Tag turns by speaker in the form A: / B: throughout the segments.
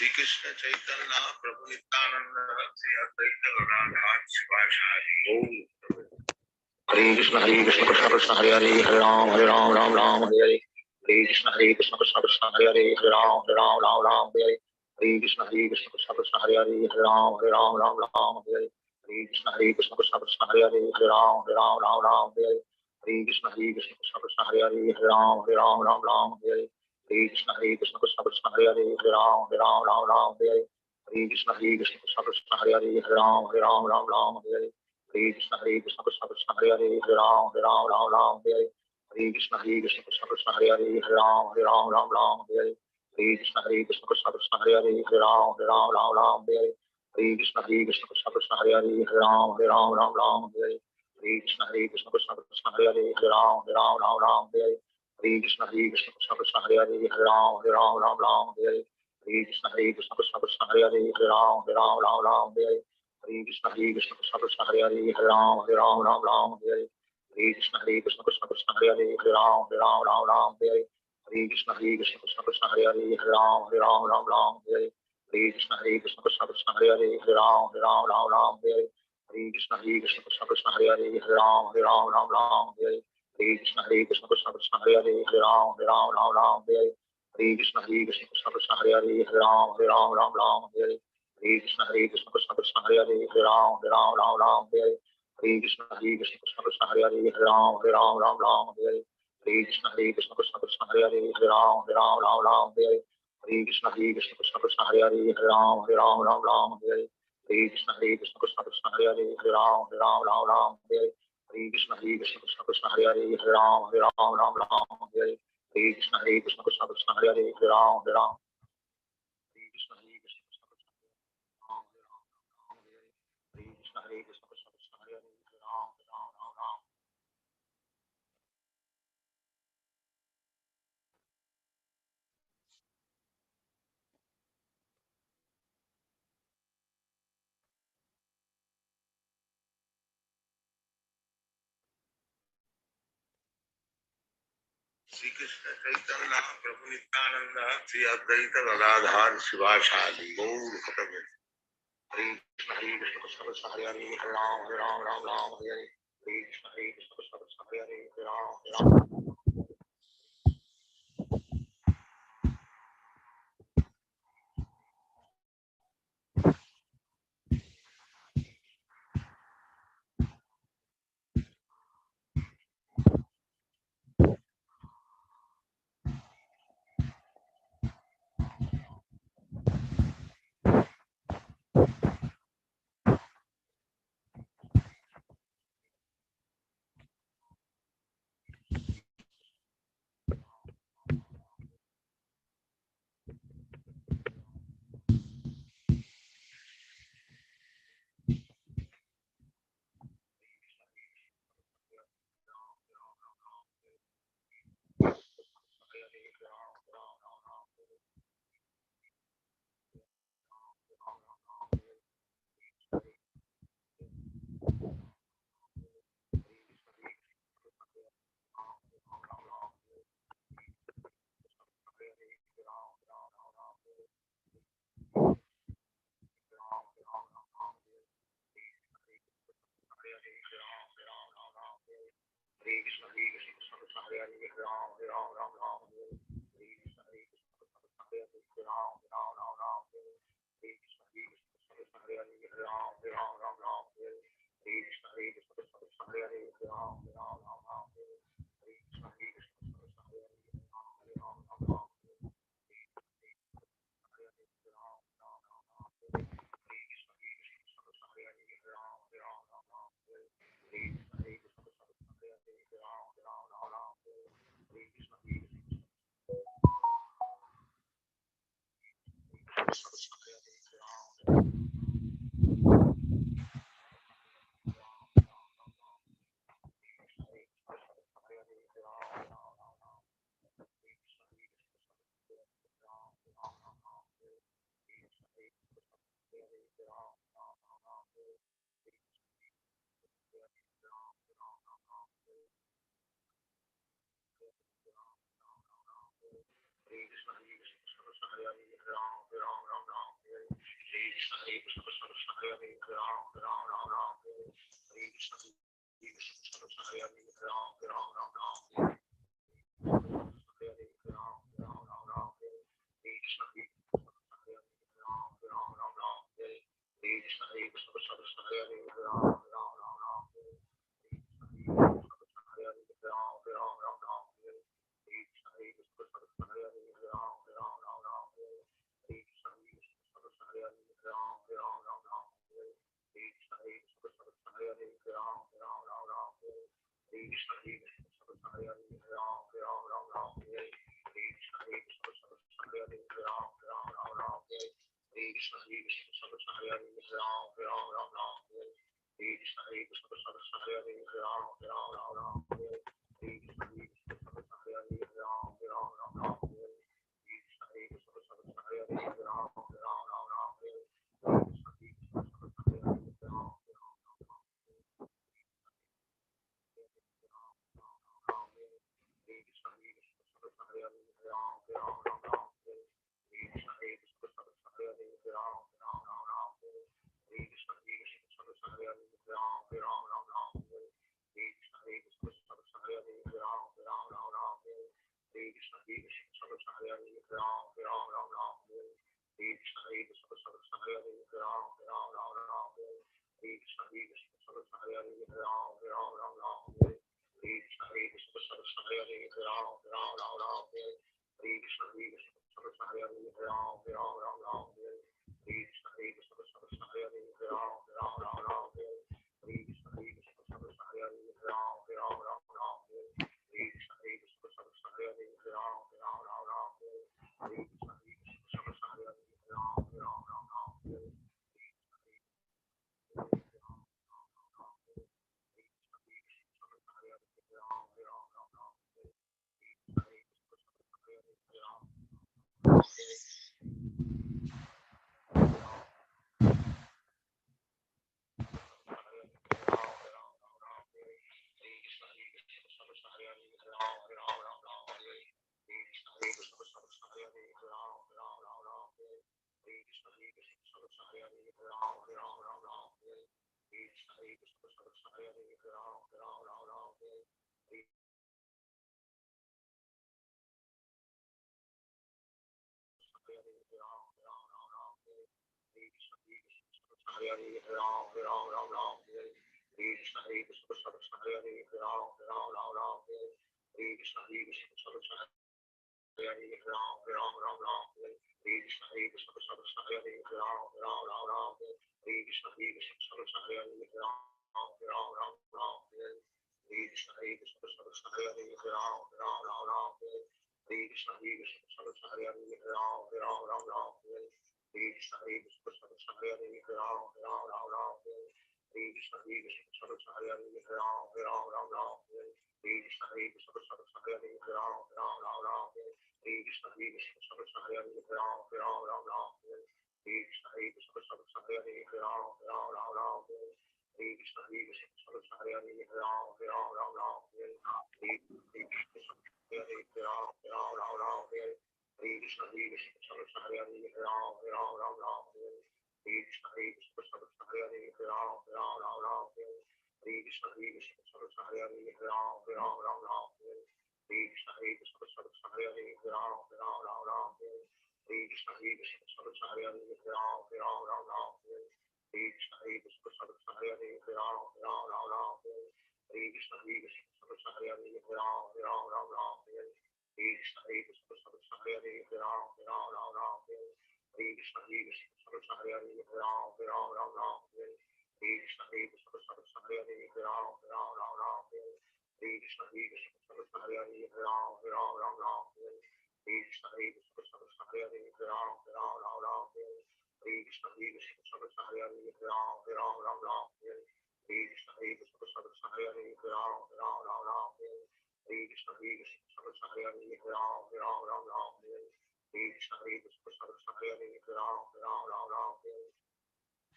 A: Sri Krishna Chaitanya Prabhu Nityananda Sri Advaita Gadadhar Shivasari. Hare Krishna Krishna Krishna Hare Hare Hare Ram Ram Ram Hare Hare. Hare Krishna Krishna Krishna Hare Hare Hare Ram Ram Hare Hare. Hare Krishna Krishna Krishna Hare Hare Hare Ram Ram Hare Hare. Hare Krishna Krishna Krishna Hare Hare Hare Ram Ram Hare Hare. Hare Krishna Krishna Krishna Hare Hare Hare Ram Ram Hare Hare. Hare Krishna Krishna Krishna Hare Hare Hare Ram Ram Hare Hare. Hare Krishna Krishna Krishna Hare Hare Hare Ram Ram Hare Hare. Hare Krishna Krishna Krishna Hare Hare Hare Ram Ram Hare Hare. Hare Krishna Krishna Krishna Hare Hare Hare Ram Ram Hare Hare. Hare Krishna Krishna Krishna Hare Hare Hare Ram Ram Hare Hare. Hare Krishna Krishna Krishna Hare Hare Hare Ram Ram Hare Hare. Hare Krishna Krishna Krishna Hare Hare Hare Ram Ram Hare Hare. Hare Krishna Krishna Krishna Hare Hare Hare Ram Ram Hare Hare. Hare Krishna Krishna Krishna Hare Hare Hare Ram Ram Hare Hare. Hare Krishna Krishna Krishna Hare Hare Hare Ram Ram Hare Hare. Hare Krishna Krishna Krishna Hare Hare Hare Ram Ram Hare Hare. Hare Krishna Krishna Krishna Hare Hare Hare Ram Ram Hare Hare. Hare Krishna Krishna Krishna Hare Hare Hare Ram Ram Hare Hare. Hare Krishna Krishna Krishna Hare Hare Hare Ram Ram Hare Hare. Hare Krishna Krishna Krishna Hare Hare Hare Ram Ram Hare Hare. Hare Krishna Krishna Krishna Hare Hare Hare Ram Ram Hare Hare. Hare Krishna Krishna Krishna Hare Hare Hare Ram Ram Hare Hare. Hare Krishna Krishna Krishna Hare Hare Hare Ram Ram Hare Hare. Hare Krishna Krishna Krishna Hare Hare Hare Ram Ram Hare Hare. Hare Krishna Krishna Krishna Hare Hare Hare Ram Ram Hare Hare. Hare Krishna Krishna Krishna Hare Hare Hare Ram Ram Hare Hare. Hare Krishna Krishna Krishna Hare Hare Hare Ram Ram Hare Hare. Hare Krishna Krishna Krishna Hare Hare Hare Ram Ram. Hare Krishna Krishna Krishna Hare Krishna Hare Krishna Krishna Hare Hare Hare Ram Ram. Sri Krishna Chaitanya Prabhu Nityananda Sri Advaita Gadadhar Shivasari Gaur Bhagavata. Hare Krishna Krishna Krishna Hare Hare Hare Ram Hare Hare. Hare Krishna Krishna Krishna Hare Hare Hare Ram.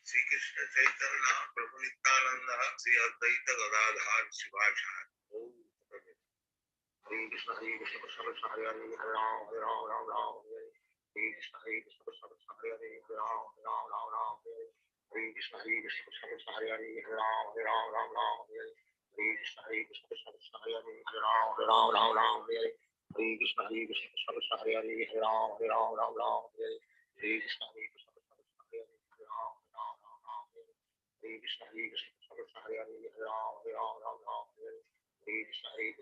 A: Sri Krishna Chaitanya Prabhu Nityananda Sri Advaita Gadadhar Sivachar. Hare Krishna Krishna Hare Hare Hare Ram Hare Ram Ram Ram Hare Hare Krishna, Hare Krishna, Krishna Krishna, Hare Hare, Hare Ram, Ram Ram, Ram Hare Hare. Hare Krishna, Hare Krishna, Krishna Krishna, Hare Hare, Hare Ram, Ram Ram, Ram Hare Hare. Hare Krishna, Hare Krishna, Krishna Krishna, Hare Hare, Hare Ram, Ram Ram, Ram Hare Hare. Hare Krishna, Hare Krishna, Krishna Krishna, Hare Hare, Hare Ram, Ram Ram, Hare Hare. Hare Krishna, Hare Krishna, Krishna Krishna, Hare Hare, Hare Ram, Ram Ram, Hare Hare. Hare Krishna, Hare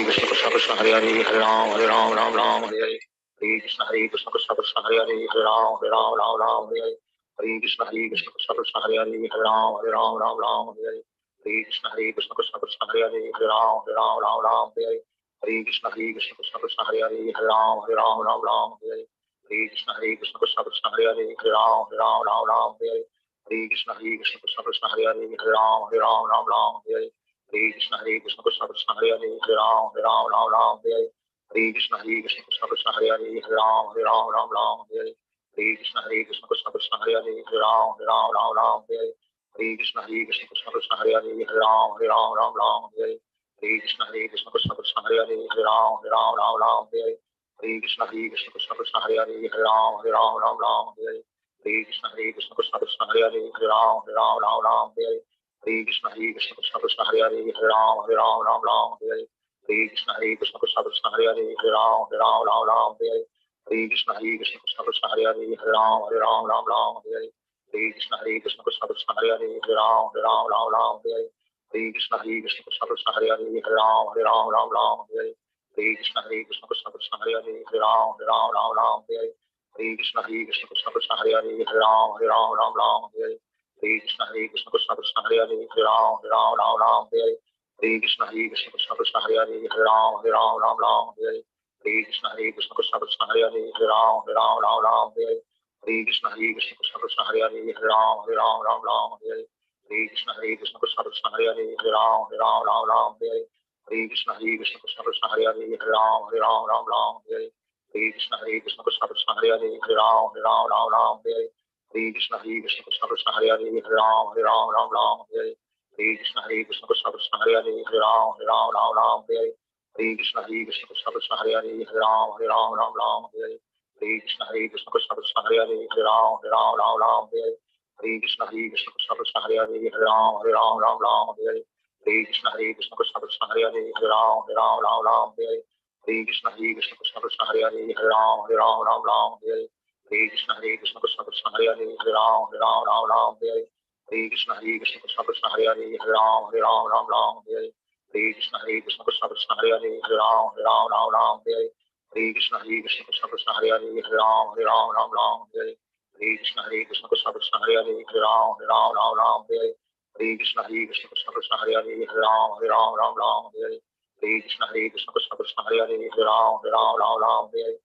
A: Krishna, Krishna Krishna, Hare Hare, Hare Ram, Ram Hare Hare. Hare Krishna, Hare Krishna, Krishna Krishna, Hare Hare. Hare Krishna, Hare Krishna, Krishna Krishna, Hare Hare, Hare Ram, Ram Hare Hare. Hare Krishna, Hare Krishna, Krishna Krishna, Hare Hare, Hare Ram, Ram Hare Hare. Hare Krishna, Hare Krishna, Krishna Krishna, Hare Hare, Hare Ram, Ram Hare Hare. Hare Krishna, Hare Krishna, Krishna Krishna, Hare Hare, Hare Ram, Ram Hare Hare. Hare Krishna, Hare Krishna, Krishna Krishna, Hare Hare, Hare Ram, Ram Hare Hare. Hare Krishna, Hare Krishna, Krishna Krishna, Hare Hare, Hare Ram, Ram Hare Hare. Hare Krishna, Hare Krishna, Krishna Krishna, Hare Hare, Hare Ram, Ram Hare Hare. Hare Krishna, Hare Krishna, Krishna Krishna, Hare Hare, Hare Ram, Ram Hare Hare. Hare Krishna, Hare Krishna, Krishna Krishna, Hare Hare, Hare Ram, Ram Hare Hare. Hare Krishna, Hare Krishna, Krishna Krishna, Hare Hare, Hare Ram, Ram Hare Hare. Hare Krishna, Hare Krishna, Krishna Krishna, Hare Hare, Hare Ram, Ram Hare Hare. Hare Krishna, Hare Krishna, Krishna Krishna, Hare Hare, Hare Ram, Ram Hare Hare. Hare Krishna, Hare Krishna, Krishna Krishna, Hare Hare, Hare Ram, Ram Hare Hare. Hare Krishna, Hare Krishna, Krishna Krishna, Hare Hare, Hare Ram, Ram Hare Hare. Hare Krishna, Hare Krishna, Krishna Krishna, Hare Hare, Hare Ram, Ram Hare Hare. Hare Krishna, Hare Krishna, Krishna Krishna, Hare Hare, Hare Ram, Ram Hare Hare. Hare Krishna, Hare Krishna, Krishna Krishna, Hare Hare, Hare Ram, Ram Hare Hare. Hare Krishna, Hare Krishna, Krishna Krishna, Hare Hare, Hare Ram, Ram Hare Hare. Hare Krishna, Hare Krishna, Krishna Krishna, Hare Hare, Hare Ram, Ram Hare Hare. Hare Krishna, Hare Krishna, Krishna Krishna, Hare Hare, Hare Ram, Ram Hare Hare. Hare Krishna, Hare Krishna, Krishna Krishna, Hare Hare, Hare Ram, Ram Hare Hare. Hare Krishna, Hare Krishna, Krishna Krishna, Hare Hare, Hare Ram, Ram Hare Hare. Hare Krishna, Hare Krishna, Krishna Krishna, Hare Hare, Hare Ram, Ram Hare Hare. Hare Krishna, Hare Krishna, Krishna Krishna, Hare Hare, Hare Ram, Ram Hare Hare. Hare Krishna, Hare Krishna, Krishna Krishna, Hare Hare, Hare Ram, Ram Hare Hare. Hare Krishna, Hare Krishna, Krishna Krishna, Hare Hare, Hare Ram, Ram Hare Hare. Hare Krishna, Hare Krishna, Krishna Krishna, Hare Hare, Hare Ram, Ram Hare Hare. Hare Krishna, Hare Krishna, Krishna Krishna, Hare Hare, Hare Ram, Ram Hare Hare. Hare Krishna, Hare Krishna, Krishna Krishna, Hare Hare, Hare Ram, Ram Hare Hare. Hare Krishna, Hare Krishna, Krishna Krishna, Hare Hare, Hare Ram, Ram Hare Hare. Hare Krishna, Hare Krishna, Krishna Krishna, Hare Hare, Hare Ram, Ram Hare Hare. Hare Krishna, Hare Krishna, Krishna Krishna, Hare Hare, Hare Ram, Ram Hare Hare. Hare Krishna, Hare Krishna, Krishna Krishna, Hare Hare, Hare Ram, Ram Hare Hare. Hare Krishna, Hare Krishna, Krishna Krishna, Hare Hare, Hare Ram, Ram Hare Hare. Hare Krishna, Hare Krishna, Krishna Krishna, Hare Hare, Hare Ram, Ram Hare Hare. Hare Krishna, Hare Krishna, Krishna Krishna, Hare Hare, Hare Ram, Ram Hare Hare. Hare Krishna, Hare Krishna, Krishna Krishna, Hare Hare, Hare Ram, Ram Hare Hare. Hare Krishna, Hare Krishna, Krishna Krishna, Hare Hare, Hare Ram, Hare Hare. Hare Krishna, Hare Krishna, Krishna Krishna, Hare Hare, Hare Ram, Hare Hare. Hare Krishna, Hare Krishna, Krishna Krishna, Hare Hare, Hare Ram, Hare. Hare Krishna, Hare Krishna, Krishna Krishna, Hare Hare, Hare Ram, Hare. Hare Krishna, Hare Krishna, Krishna Krishna, Hare Hare, Hare Ram, Hare. Hare Krishna, Hare Krishna, Krishna Krishna, Hare Hare, Hare Ram, Hare. Hare Krishna, Hare Krishna, Krishna Krishna, Hare Hare, Hare Ram, Hare. Hare Krishna, Hare Krishna, Krishna Krishna, Hare Hare, Hare Ram, Hare.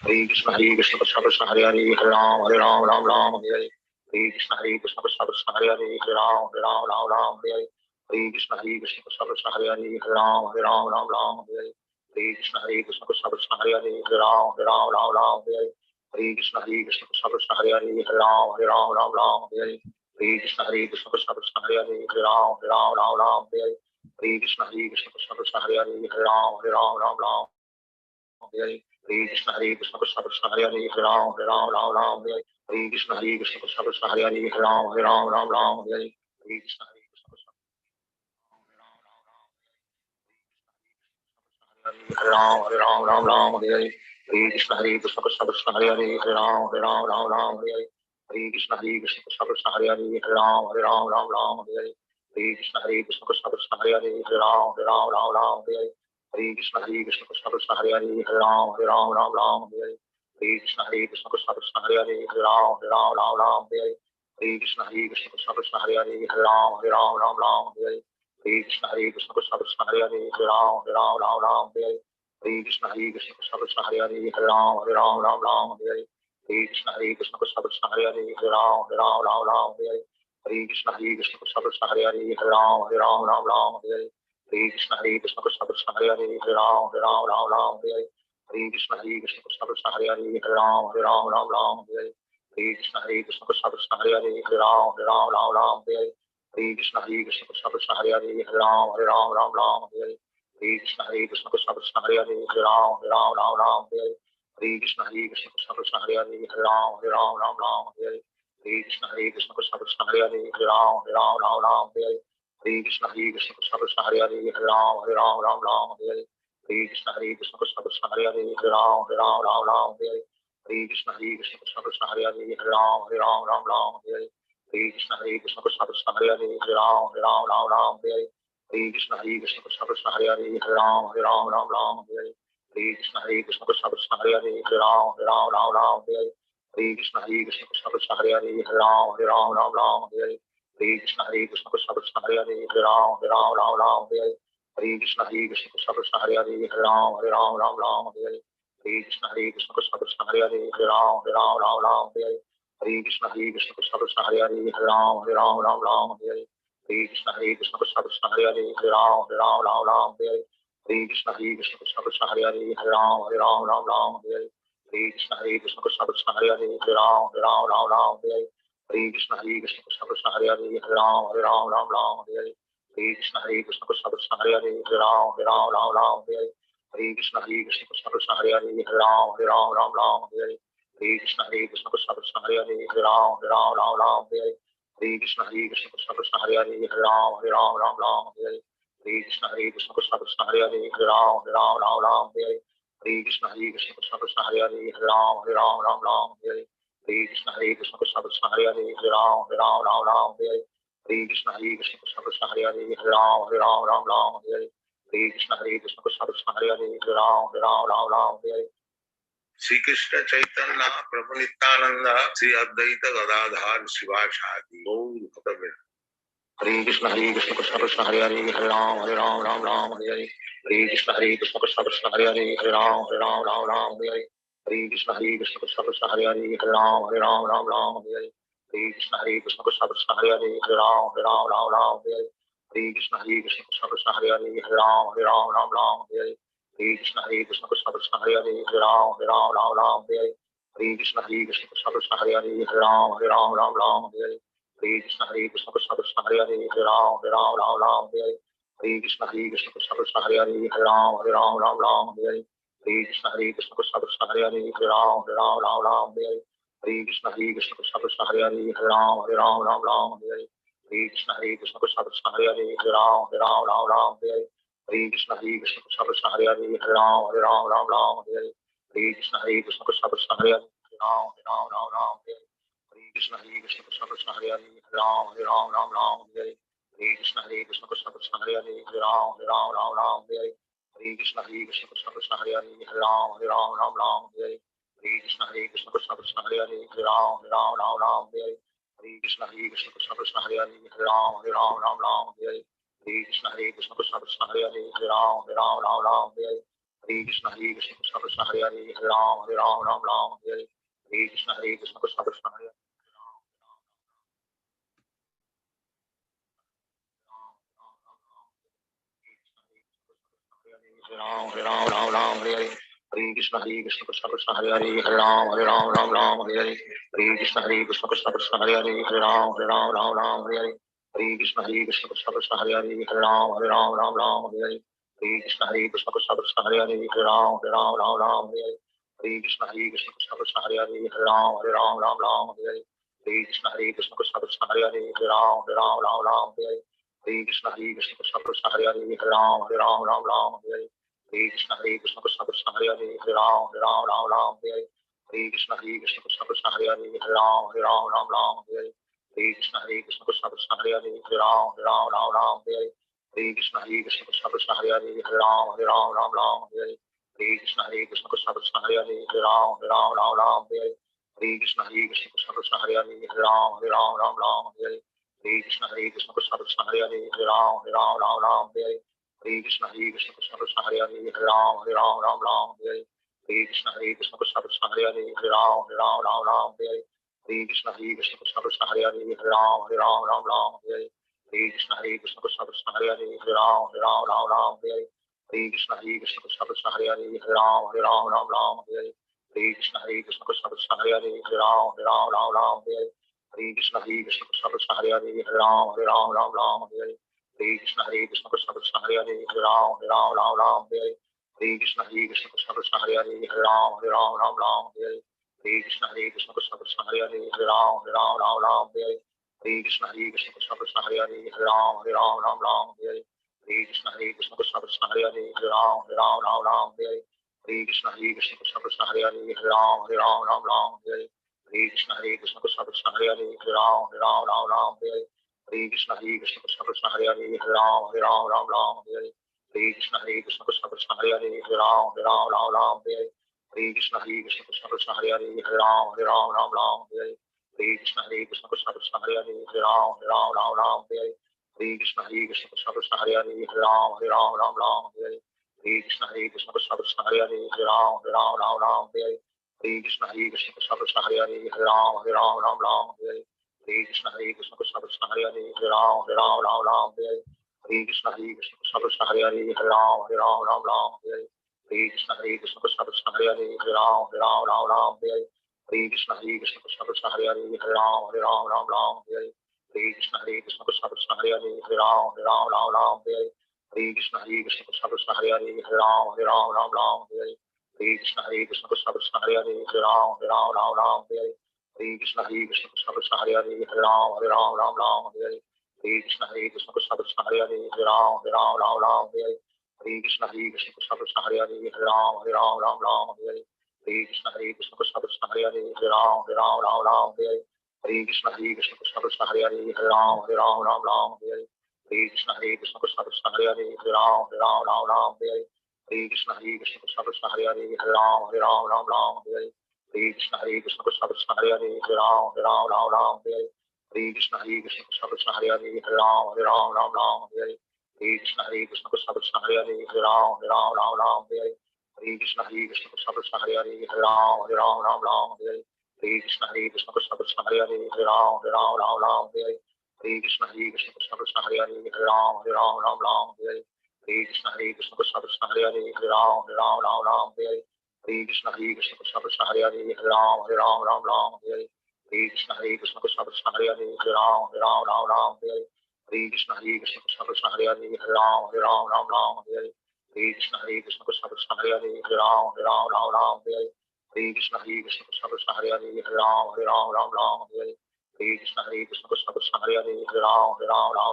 A: Hare Krishna, Hare Krishna, Krishna Krishna, Hare Hare, Hare Ram, Hare. Hare Krishna, Hare Krishna, Krishna Krishna, Hare Hare, Hare Ram, Hare. Hare Krishna, Hare Krishna, Krishna Krishna, Hare Hare, Hare Ram, Hare. Hare Krishna, Hare Krishna, Krishna Krishna, Hare Hare, Hare Ram, Hare. Hare Krishna, Hare Krishna, Krishna Krishna, Hare Hare, Hare Ram, Hare. Hare Krishna, Hare Krishna, Krishna Krishna, Hare Hare, Hare Ram, Hare. Hare Krishna, Hare Krishna, Krishna Krishna, Hare Hare, Hare Ram, Hare. Hare Krishna, Hare Krishna, Krishna Hare Ram, Hare. Hare Krishna, Hare Krishna, Krishna Krishna, Hare Hare, Hare Ram, Hare. Hare Krishna, Hare Krishna, Krishna Krishna, Hare Hare, Hare Ram, Hare. Hare Krishna, Hare Krishna, Krishna Krishna, Hare Hare, Hare Ram, Hare. Hare Krishna, Hare Krishna, Krishna Krishna, Hare Hare, Hare Ram, Hare. Hare Krishna, Hare Krishna, Krishna Krishna, Hare Hare, Hare Ram, Hare. Hare Krishna, Hare Krishna, Krishna Krishna, Hare Hare, Hare Ram, Hare. Hare Krishna, Hare Krishna, Krishna Krishna, Hare Hare, Hare Ram, Hare. Hare Krishna, Hare Krishna, Krishna Krishna, Hare Hare, Hare Ram, Hare. Hare Krishna Krishna Krishna Hare Hare Hare Ram Ram Ram Hare Hare Hare Krishna Krishna Krishna Hare Hare Hare Ram Ram Hare Hare Hare Krishna Krishna Krishna Hare Hare Hare Ram Ram Hare Hare Hare Krishna Krishna Krishna Hare Hare Hare Ram Ram Hare Hare Hare Krishna Krishna Krishna Hare Hare Hare Ram Ram Hare Hare Hare Krishna Krishna Krishna Hare Hare Hare Ram Ram Hare Hare Hare Krishna Krishna Krishna Hare Hare Hare Ram Ram Hare Hare Hare Krishna Krishna Krishna Hare Hare Hare Ram Ram Hare Hare Hare Krishna Krishna Krishna Krishna Hare Hare Hare Ram Ram Hare Hare Hare Krishna Krishna Krishna Krishna Hare Hare Hare Ram Ram Hare Hare Hare Krishna Krishna Krishna Krishna Hare Hare Hare Ram Ram Hare Hare Hare Krishna Krishna Krishna Krishna Hare Hare Hare Ram Hare Hare Hare Krishna Krishna Krishna Krishna Hare Hare Hare Ram Hare Hare Hare Krishna Krishna Krishna Krishna Hare Hare Hare Ram Hare Hare Hare Krishna Krishna Krishna Krishna Hare Hare Hare Ram Hare Hare Hare Krishna Krishna Krishna Krishna Hare Hare Hare Ram Hare Hare Hare Krishna Krishna Krishna Krishna Hare Hare Hare Ram Hare Hare Hare Krishna Krishna Krishna Krishna Hare Hare Hare Ram Hare Hare Hare Krishna Krishna Krishna Krishna Hare Hare Hare Ram Hare Hare Krishna Krishna Krishna Krishna Hare Hare Hare Ram Hare Hare Krishna Krishna Krishna Krishna Hare Hare Hare Ram Hare Hare Krishna Krishna Krishna Krishna Hare Hare Hare Ram Hare Hare Krishna Krishna Krishna Krishna Hare Hare Hare Ram Hare Hare Krishna Krishna Krishna Krishna Hare Hare Hare Ram Hare Hare Krishna Krishna Krishna Krishna Hare Hare Hare Ram Hare Hare Krishna Krishna Krishna Krishna Hare Hare Hare Ram Hare Hare Krishna Krishna Krishna Krishna Hare Hare Hare Ram Hare Hare Krishna Krishna Krishna Krishna Hare Hare Hare Ram Hare Hare Krishna Krishna Krishna Krishna Hare Hare Hare Ram Hare Hare Krishna Krishna Krishna Krishna Hare Hare Hare Ram Hare Hare Krishna Krishna Krishna Krishna Hare Hare Hare Ram Hare Hare Krishna Krishna Krishna Krishna Hare Hare Hare Ram Hare Krishna Krishna Krishna Krishna Hare Hare Hare Ram Hare Sri Krishna Chaitanya Prabhu Nityananda Sri Advaita Gadadhar Sivasadi Gaur Bhaktavinda Hare Krishna Krishna Krishna Hare Hare Hare Ram Ram Hare Hare Hare Krishna Krishna Krishna Krishna Hare Hare Hare Ram Hare Hare Hare Krishna Krishna Krishna Krishna Hare Hare Hare Ram Hare Hare Hare Krishna Krishna Krishna Krishna Hare Hare Hare Ram Hare Hare Hare Krishna Krishna Krishna Krishna Hare Hare Hare Ram Hare Hare Krishna Krishna Krishna Krishna Hare Hare Hare Ram Hare Hare Krishna Krishna Krishna Krishna Hare Hare Hare Ram Hare Hare Krishna Krishna Krishna Krishna Hare Hare Hare Ram Hare Hare Krishna Krishna Krishna Krishna Hare Hare Hare Ram Hare Hare Krishna Krishna Krishna Krishna Hare Hare Hare Ram Hare Hare Krishna Krishna Krishna Krishna Hare Hare Hare Ram Hare Krishna Krishna Krishna Krishna Hare Hare Hare Ram Hare Krishna Krishna Krishna Krishna Hare Hare Hare Ram Hare Krishna Krishna Krishna Krishna Hare Hare Hare Ram Hare Krishna Krishna Krishna Krishna Hare Hare Hare Ram Hare Krishna Krishna Krishna Krishna Hare Hare Hare Ram Hare Krishna Krishna Krishna Krishna Hare Hare Hare Ram Hare Krishna Krishna Krishna Krishna Hare Hare Hare Ram Hare Krishna Krishna Krishna Krishna Hare Hare Hare Ram Hare Krishna Krishna Krishna Krishna Hare Hare Hare Ram Hare Krishna Krishna Krishna Krishna Hare Hare Hare Ram Hare Krishna Krishna Krishna Krishna Hare Ram Hare Krishna Krishna Krishna Krishna Hare Hare Hare Ram Hare Krishna Krishna Krishna Krishna Hare Hare Hare Ram Hare Krishna Krishna Krishna Krishna Hare Hare Hare Ram Hare Krishna Krishna Krishna Krishna Hare Hare Hare Ram Hare Krishna Krishna Krishna Krishna Hare Hare Hare Ram Hare Krishna Krishna Krishna Krishna Hare Hare Hare Ram Hare Krishna Krishna Krishna Krishna Hare Hare Hare Ram Hare Krishna Krishna Krishna Krishna Hare Hare Hare Ram Hare Krishna Krishna Krishna Krishna Hare Hare Hare Ram Hare Krishna Krishna Krishna Krishna Hare Hare Hare Ram Hare Krishna Krishna Krishna Krishna Hare Hare Hare Ram Hare Krishna Krishna Krishna Krishna Hare Hare Hare Ram Hare Krishna Krishna Krishna Krishna Hare Hare Hare Ram Hare Krishna Krishna Krishna Krishna Hare Hare Hare Ram Hare Krishna Krishna Krishna Krishna Hare Hare Hare Ram Hare Krishna Krishna Krishna Krishna Hare Hare Hare Ram Hare Hare Krishna Krishna Krishna Hare Hare Hare Ram Ram Ram Hare Hare Hare Krishna Krishna Krishna Hare Hare Hare Ram Ram Hare Hare Hare Krishna Krishna Krishna Hare Hare Hare Ram Ram Hare Hare Krishna Krishna Krishna Hare Hare Hare Ram Ram Hare Hare Krishna Krishna Krishna Krishna Hare Hare Hare Ram Ram Hare Hare Krishna Krishna Krishna Krishna Hare Hare Hare Ram Ram Hare Hare Krishna Krishna Krishna Krishna Hare Hare Hare Ram Ram Hare Hare Krishna Krishna Krishna Krishna Hare Hare Hare Ram Hare Hare Krishna Krishna Krishna Krishna Hare Hare Hare Ram Hare Hare Krishna Krishna Krishna Krishna Hare Hare Hare Ram Hare Hare Krishna Krishna Krishna Krishna Hare Hare Hare Ram Hare Hare Krishna Krishna Krishna Krishna Hare Hare Hare Ram Hare Krishna Krishna Krishna Krishna Hare Hare Hare Ram Hare Krishna Krishna Krishna Krishna Hare Hare Hare Ram Hare Krishna Krishna Krishna Krishna Hare Hare Hare Ram Hare Krishna Krishna Krishna Krishna Hare Hare Hare Ram Hare Krishna Krishna Krishna Krishna Hare Hare Hare Ram Hare Krishna Krishna Krishna Krishna Hare Hare Hare Ram Hare Krishna Krishna Krishna Krishna Hare Hare Hare Ram Hare Krishna Krishna Krishna Krishna Hare Hare Hare Ram Hare Krishna Krishna Krishna Krishna Hare Hare Hare Ram Hare Krishna Krishna Krishna Krishna Hare Hare Hare Ram Hare Krishna Krishna Krishna Krishna Hare Hare Hare Ram Hare Krishna Krishna Krishna Krishna Hare Hare Hare Ram Hare Krishna Krishna Krishna Krishna Hare Hare Hare Ram Hare Krishna Krishna Krishna Krishna Hare Hare Hare Ram Hare Krishna Krishna Krishna Krishna Hare Hare Hare Ram Hare Krishna Krishna Krishna Krishna Hare Hare Hare Ram Hare Krishna Krishna Krishna Krishna Hare Hare Hare Ram Hare Krishna Krishna Krishna Krishna Hare Hare Hare Ram Hare Krishna Krishna Krishna Krishna Hare Hare Hare Ram Hare Krishna Krishna Krishna Krishna Hare Hare Hare Ram Hare Krishna Krishna Krishna Krishna Hare Hare Hare Ram Hare Krishna Krishna Krishna Krishna Hare Hare Hare Ram Hare Krishna Krishna Krishna Krishna Hare Hare Hare Ram Hare Krishna Krishna Krishna Krishna Hare Hare Hare Ram Hare Krishna Krishna Krishna Krishna Hare Hare Hare Ram Hare Krishna Krishna Krishna Krishna Hare Hare Hare Ram Hare Krishna Krishna Krishna Krishna Hare Hare Hare Ram Hare Krishna Krishna Krishna Krishna Hare Hare Hare Ram Hare Krishna Krishna Krishna Krishna Hare Hare Hare Ram Hare Krishna Krishna Krishna Krishna Hare Hare Hare Ram Hare Krishna Krishna Krishna Krishna Hare Hare Hare Ram Hare Krishna Krishna Krishna Krishna Hare Hare Hare Ram Hare Krishna Krishna Krishna Krishna Hare Hare Hare Ram Hare Krishna Krishna Krishna Krishna Hare Hare Hare Ram Hare Krishna Krishna Krishna Krishna Hare Hare Hare Ram Hare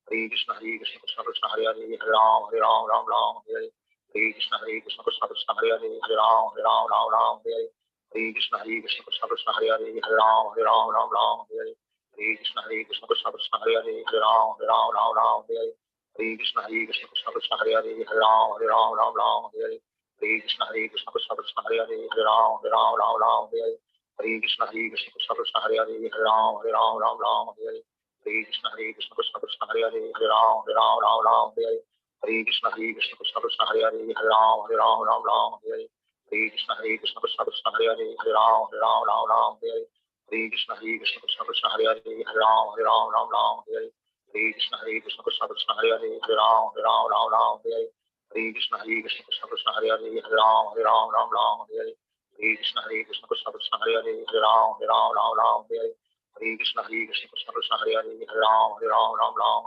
A: Krishna Krishna Krishna Krishna Hare Hare Hare Ram Hare Krishna Krishna Krishna Krishna Hare Hare Hare Ram Hare Krishna Krishna Krishna Krishna Hare Hare Hare Ram Hare Krishna Krishna Krishna Krishna Hare Hare Hare Ram Hare Krishna Krishna Krishna Krishna Hare Hare Hare Ram Hare Krishna Krishna Krishna Krishna Hare Hare Hare Ram Hare Krishna Krishna Krishna Krishna Hare Hare Hare Ram Hare Krishna Krishna Krishna Krishna Hare Hare Hare Ram Hare Krishna Krishna Krishna Krishna Hare Hare Hare Ram Hare Krishna Krishna Krishna Krishna Hare Hare Hare Ram Hare Krishna Krishna Krishna Krishna Hare Hare Hare Ram Hare Krishna Krishna Krishna Krishna Hare Hare Hare Ram Hare Krishna Krishna Krishna Krishna Hare Hare Hare Ram Hare Krishna Krishna Krishna Krishna Hare Hare Hare Ram Hare Krishna Krishna Krishna Krishna Hare Hare Hare Ram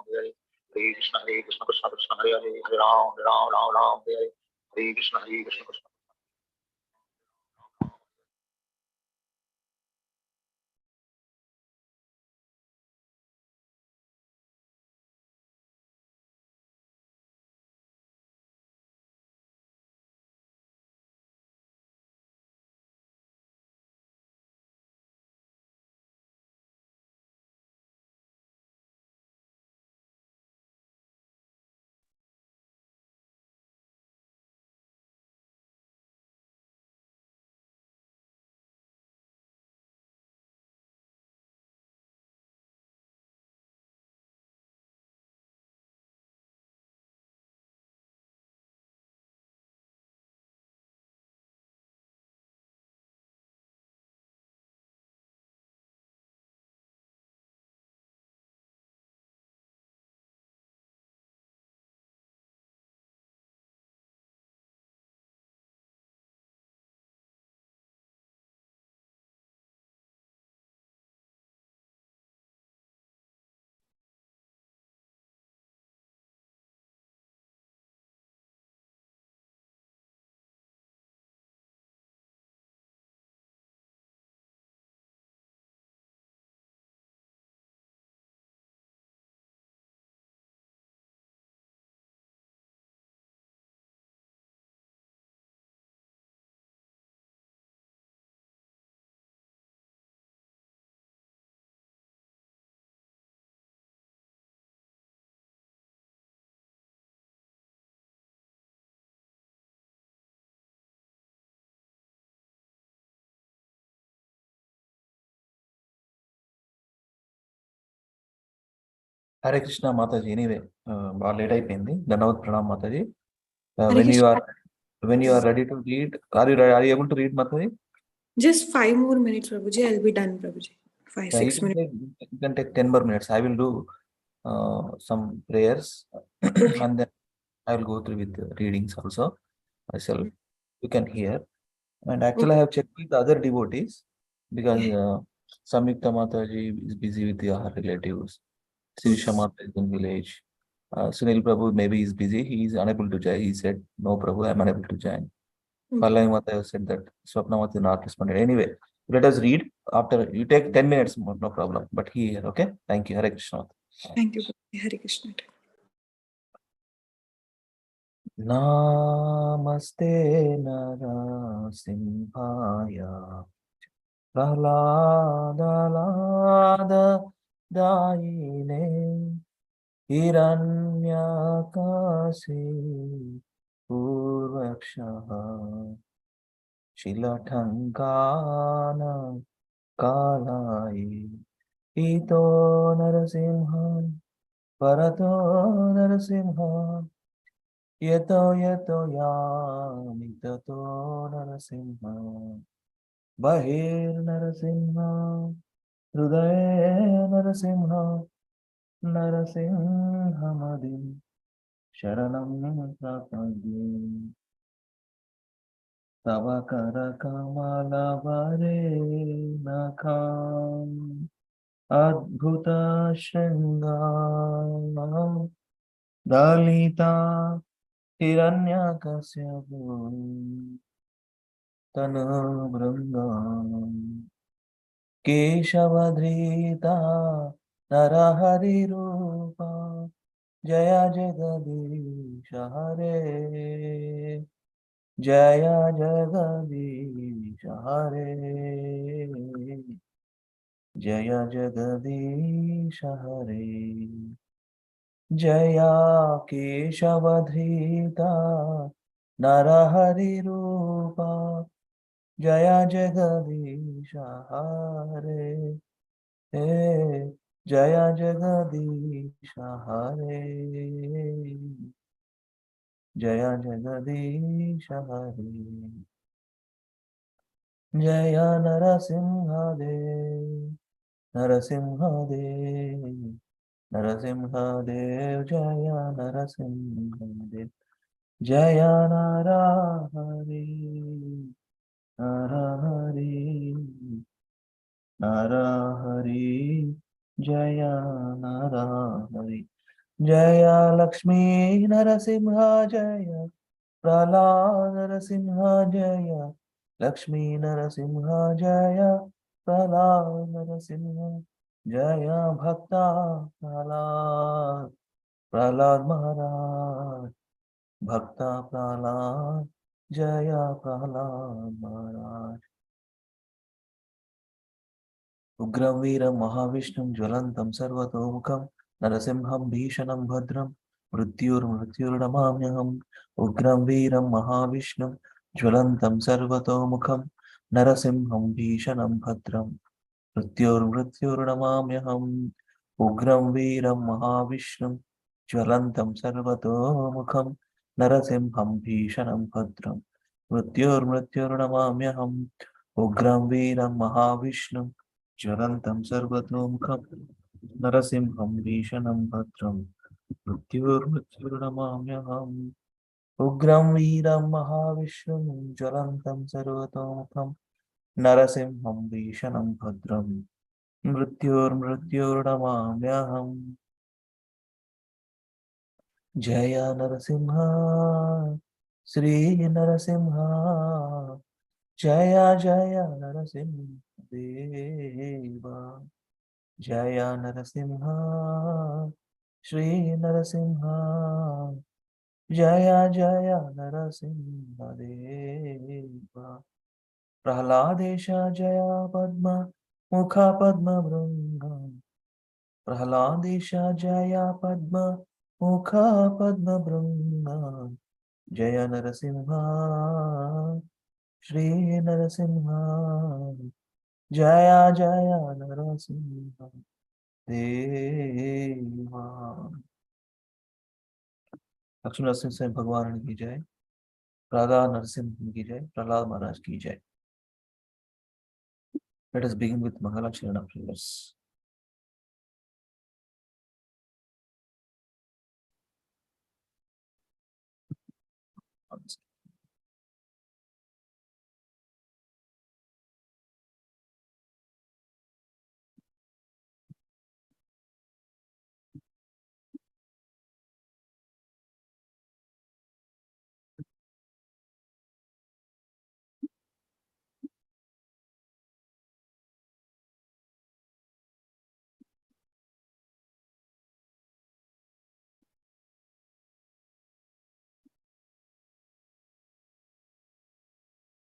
A: Hare Krishna Krishna Krishna Krishna Hare Hare Hare Ram Krishna Krishna Krishna
B: Hare Krishna Mataji. Anyway, బాగా late అయిపోయింది. ధన్యవాద్ Pranam Mataji.
C: Hare
B: When you
C: Krishna.
B: are ready to read, are you able to read Mataji?
C: Just 5 more minutes, Prabhuji. I'll be done, Prabhuji. Five,
B: Yeah,
C: 6 minutes.
B: you can take 10 more minutes. I will do some prayers
C: Okay.
B: and then I will go through with the readings also myself. You can hear. And actually,
C: Okay.
B: I have checked with the other devotees because
C: Yeah.
B: Samyukta Mataji is busy with her relatives.
C: Okay.
B: Sirisha Mata is in village. Sunil Prabhu maybe is busy. He is unable to join. He said, "No, Prabhu, I am unable to join."
C: Okay.
B: Palai Mata said that Swapna Mata not responded. Anyway, let us read. After you take 10 minutes, no problem. But he here, okay? Thank you. Hare Krishna.
C: Thank you, Prabhuji. Hare Krishna.
B: Namaste Narasimhaya Prahlada Daine Hiranyakasi Purvakshaha Shilathankana Kalai Ito Narasimha Parato Narasimha Yeto Yeto Yami Tato Narasimha Bahir Narasimha Hrudaye Narasimha Narasimhamadim Sharanam Prapadye Tava Karakamala Vare Nakam Adbhuta Shringam Dalita Hiranyakasyapu Tanu Brahmam Keshavadrita Narahari Rupa Jaya Jagadisha Hare Jaya Jagadisha Hare Jaya Jagadisha Hare Jaya Keshavadrita Narahari Rupa Jaya Jagadisha Hare Jaya Jagadisha Hare Jaya Jagadisha Hare Jaya Narasimha Dev Narasimha Dev Narasimha Dev Jaya Narasimha Dev Jaya Narahari Narahari Narahari Jaya Narahari Jaya Lakshmi Narasimha Jaya Prahlad Narasimha Jaya Lakshmi Narasimha Jaya Prahlad Narasimha Jaya Bhakta Prahlad Prahlad Maharaj Bhakta Prahlad Jaya Prahlad Maharaj Ugram Veeram Mahavishnum Jwalantam Sarvatomukham Narasimham Bhishanam Bhadram Mrityurnamamyaham Ugram Veeram Mahavishnum Jwalantam Sarvatomukham Narasimham Bhishanam Bhadram Mrityurnamamyaham Ugram Veeram Mahavishnum Jwalantam Sarvatomukham Narasimham Bhishanam Bhadram Mrityurnamamyaham Ugram Veeram Mahavishnum ज्वलन्तं सर्वतोमुखं नरसिंहं भीषणं भद्रं मृत्युर्मृत्युर्नमाम्यहम् उग्रं वीरं महाविष्णुं ज्वलन्तं सर्वतोमुखं नरसिंहं भीषणं भद्रं मृत्युर्मृत्युर्नमाम्यहम् जय नरसिंह श्री नरसिंह जय जय नरसिंह देवा जय नरसिंह श्री नरसिंह जय जय नरसिंह देवा प्रह्लादेश जय पद्म मुख पद्म भृंग प्रह्लादेश जय पद्म मुख पद्म भृंग जय नरसिंह श्री नरसिंह जय जय Narasimha Deva. Lakshmi Narasimha Bhagwan ki jai. Radha Narasimha ki jai. Prahlad Maharaj ki jai. Let us begin with Mangala Charana prayers.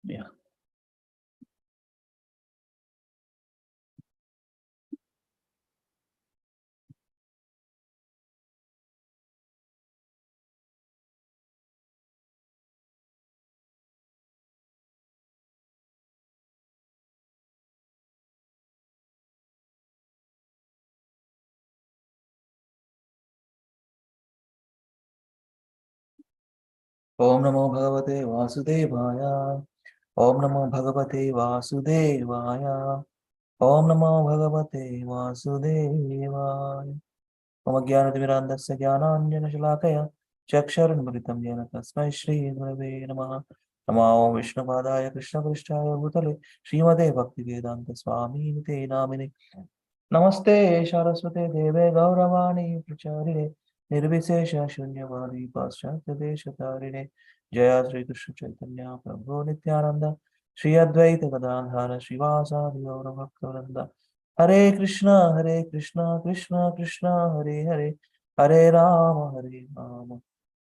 B: Yeah. Om Namo Bhagavate Vasudevaya. Om Namo Bhagavate Vasudevaya. Om Namo Bhagavate Vasudevaya. Om Jnanatimirandasya Jnananjana Shalakaya Chaksharunmritam Jena Tasmai Shri Gurave Namaha. Namo Vishnupadaya Krishna Prishtaya Bhutale Srimate Bhaktivedanta Swami Nite Namine Namaste Saraswate Deve Gauravani Pracharine Nirvisesha Shunyavadi Paschatya Deshatarine Jaya Sri Krishna Chaitanya Prabhu Nityananda Shri Advaita Gadadhara Srivasadi Gaura Bhaktavranda Hare Krishna Krishna Krishna Hare Hare Hare Rama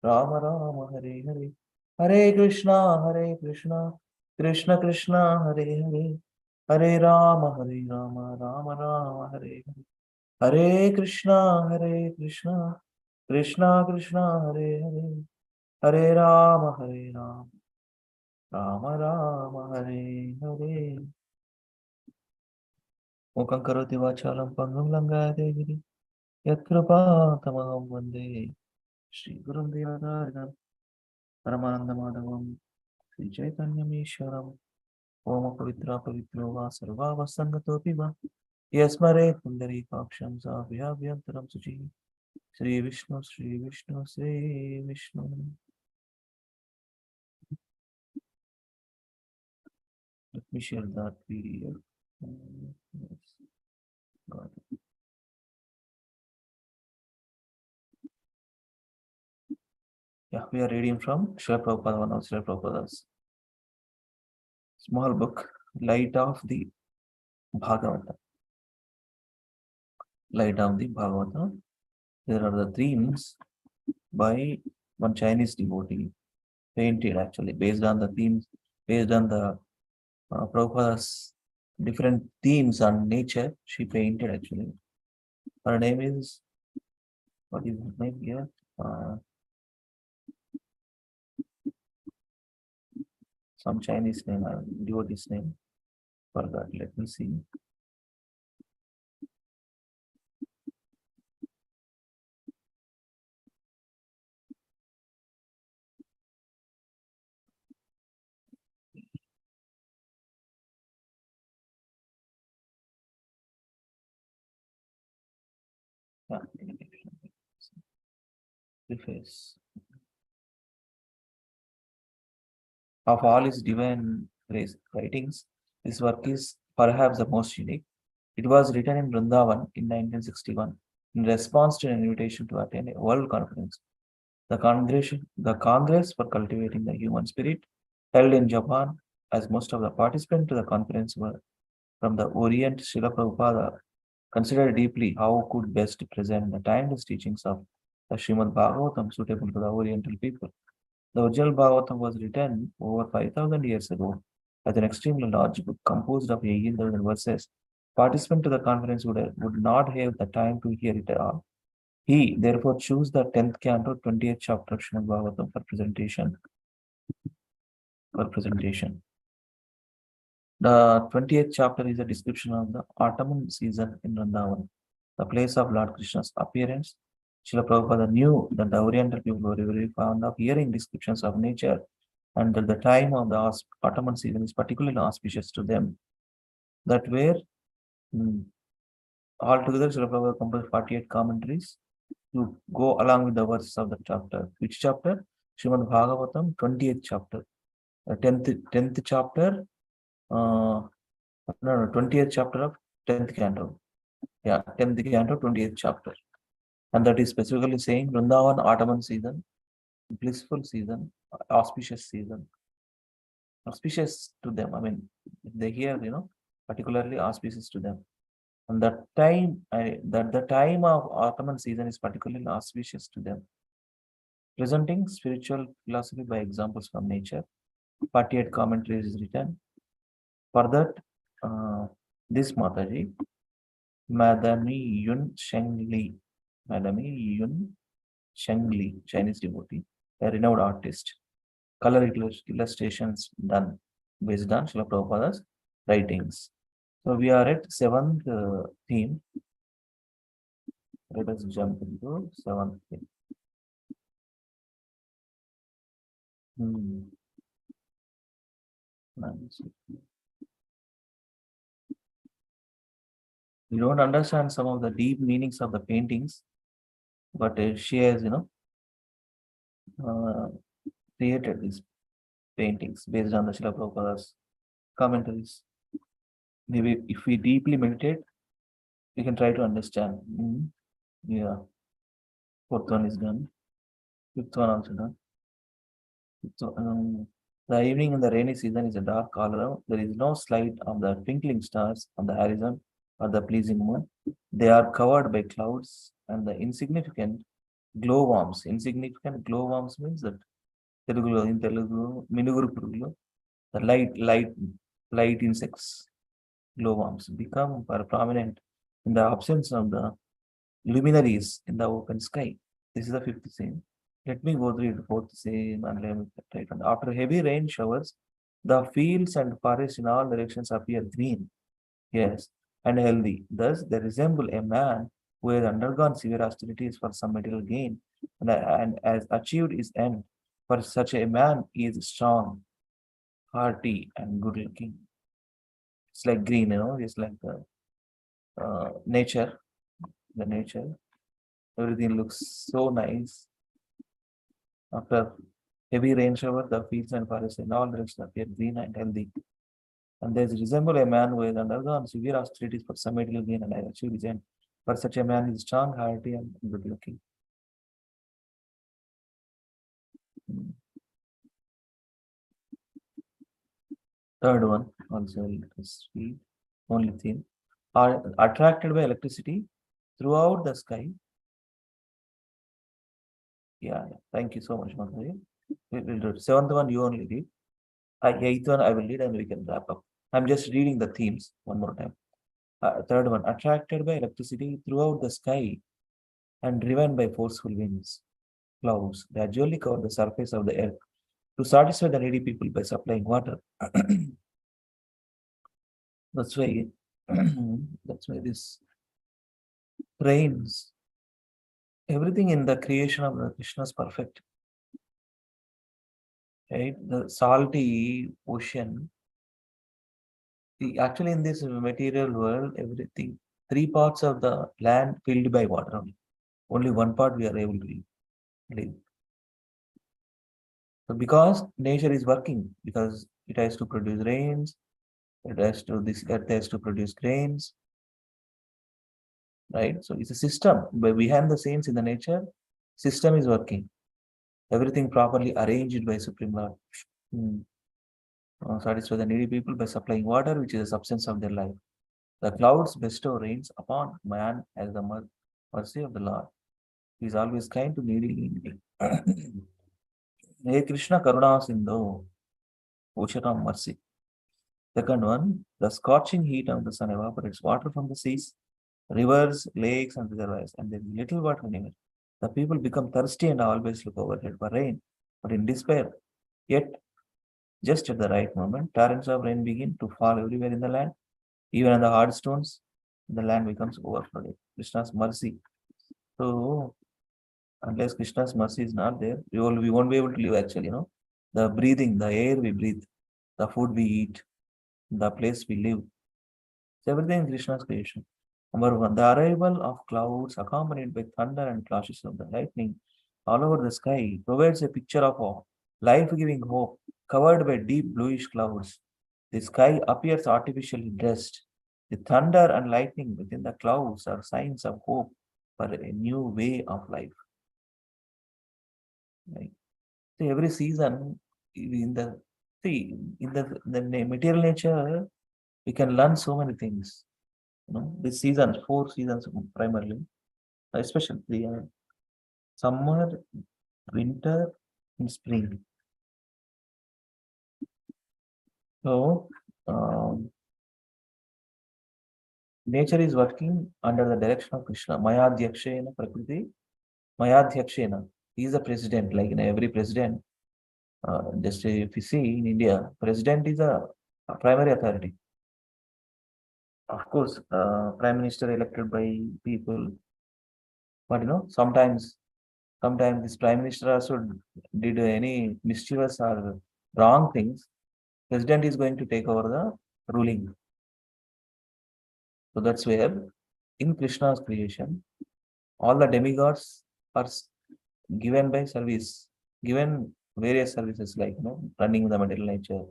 B: Rama Rama Hare Hare Hare Krishna Krishna Krishna Hare Hare Hare Rama Rama Rama Hare Hare Hare Krishna Krishna Krishna Hare Hare Hare Rama Rama Rama Hare Hare Mukhaṁ karoti vācālam pangam langāyate giri yatrapātamaham vande Shri Gurum Devadarinam Paramanandamadavam Shri Chaitanyam Ishwaram Om Pavitra Pavitro Va Sarva Vasangatopi Va Yasmare Kundari Paksham Zavya Suchi Sri Vishnu Sri Vishnu Sri Vishnu. Let me share that PDF. Yes. Got it. Yeah, we are reading from Srila Prabhupada, one of Srila Prabhupada's small book, Light of the Bhagavata. Light of the Bhagavata. There are the themes by one Chinese devotee, painted actually, based on the themes, based on the Prabhupada's different themes on nature. She painted actually. Her name is, what is her name here? Some Chinese name, devotee's name. Forgot. Let me see. Yeah. Preface. Of all his divine grace writings, this work is perhaps the most unique. It was written in Vrindavan in 1961 in response to an invitation to attend a world conference. The Congress for Cultivating the Human Spirit, held in Japan, as most of the participants to the conference were from the Orient. Srila Prabhupada considered deeply how could best present the timeless teachings of the Srimad Bhagavatam suitable to the Oriental people. The original Bhagavatam was written over 5,000 years ago as an extremely large book composed of 18,000 verses. Participants to the conference would not have the time to hear it all. He therefore chose the 10th canto, 20th chapter of Srimad Bhagavatam for presentation. The 20th chapter is a description of the autumn season in Vrindavan. the place of Lord Krishna's appearance. Srila Prabhupada knew that the Oriental people were very fond of hearing descriptions of nature and that the time of the autumn season is particularly auspicious to them. That were altogether Srila Prabhupada composed 48 commentaries to go along with the verses of the chapter. Which chapter? Srimad Bhagavatam, 20th chapter. 10th chapter, no, 20th chapter of 10th canto. Yeah, 10th canto, 20th chapter. And that is specifically saying Vrindavan autumn season, blissful season, auspicious season. Auspicious to them. I mean, they hear, particularly auspicious to them. And that the time of autumn season is particularly auspicious to them. Presenting spiritual philosophy by examples from nature. 48 commentaries is written. For that, this Mataji, Madami Yun Sheng Li, Madami Yun Sheng Li, Chinese devotee, a renowned artist. Color illustrations done based on Srila Prabhupada's writings. So we are at 7th theme. Let us jump into 7th theme. We don't understand some of the deep meanings of the paintings, but she has, created these paintings based on the Srila Prabhupada's commentaries. Maybe if we deeply meditate, we can try to understand. Yeah. 4th one is done. 5th one also done. So, the evening in the rainy season is a dark all around. There is no sight of the twinkling stars on the horizon or the pleasing moon. They are covered by clouds and the insignificant glowworms. Insignificant glowworms means that in Telugu, Minuguru Purugulu, the light insects, glowworms, become prominent in the absence of the luminaries in the open sky. This is the 5th scene. Let me go through the 4th scene and let me try. After heavy rain showers, the fields and forests in all directions appear green, yes, and healthy. Thus, they resemble a man who has undergone severe austerities for some material gain and has achieved his end. For such a man, he is strong, hearty, and good looking. It's like green, it's like the nature, the nature. Everything looks so nice. After heavy rain shower, the fields and forests in all directions appear green and healthy. And they resemble a man who has undergone severe austerities for some material gain and has achieved his end. For such a man is strong, hearty, and good looking. Third one, also electricity, only theme. Are attracted by electricity throughout the sky. Yeah. Thank you so much, Madhuri. We'll do it. 7th one, you only read. 8th one, I will read and we can wrap up. I'm just reading the themes one more time. 3rd one, attracted by electricity throughout the sky and driven by forceful winds. Clouds gradually cover the surface of the earth to satisfy the needy people by supplying water. That's why this rains. Everything in the creation of the Krishna is perfect. Right? The salty ocean. Actually, in this material world, everything, 3 parts of the land filled by water only. Only 1 part we are able to live. So because nature is working, because it has to produce rains, this earth has to produce grains, right? So it's a system. But behind the scenes in the nature, system is working. Everything properly arranged by Supreme Lord. Satisfy the needy people by supplying water, which is the substance of their life. The clouds bestow rains upon man as the mercy of the Lord. He is always kind to needy. Hey Krishna Karuna Sindhu, ocean of mercy. Second one, the scorching heat of the sun evaporates water from the seas, rivers, lakes, and reservoirs, and there is little water anywhere. The people become thirsty and always look overhead for rain, but in despair. Yet, just at the right moment, torrents of rain begin to fall everywhere in the land, even on the hard stones, the land becomes overflowed. Krishna's mercy. So unless Krishna's mercy is not there, we won't be able to live actually, The breathing, the air we breathe, the food we eat, the place we live. So everything is Krishna's creation. Number one, the arrival of clouds accompanied by thunder and flashes of the lightning all over the sky provides a picture of a life-giving hope covered by deep bluish clouds. The sky appears artificially dressed. The thunder and lightning within the clouds are signs of hope for a new way of life. Right? So every season in the material nature, we can learn so many things. These seasons, 4 seasons primarily, especially the summer, winter, and spring. So nature is working under the direction of Krishna. Mayadhyakshena Prakriti. Mayadhyakshena. He is the president, like in every president. Just if you see in India, president is a primary authority. Of course, prime minister elected by people, but sometimes this prime minister also did any mischievous or wrong things. President is going to take over the ruling. So that's where in Krishna's creation, all the demigods are given by service, given various services like running the material nature.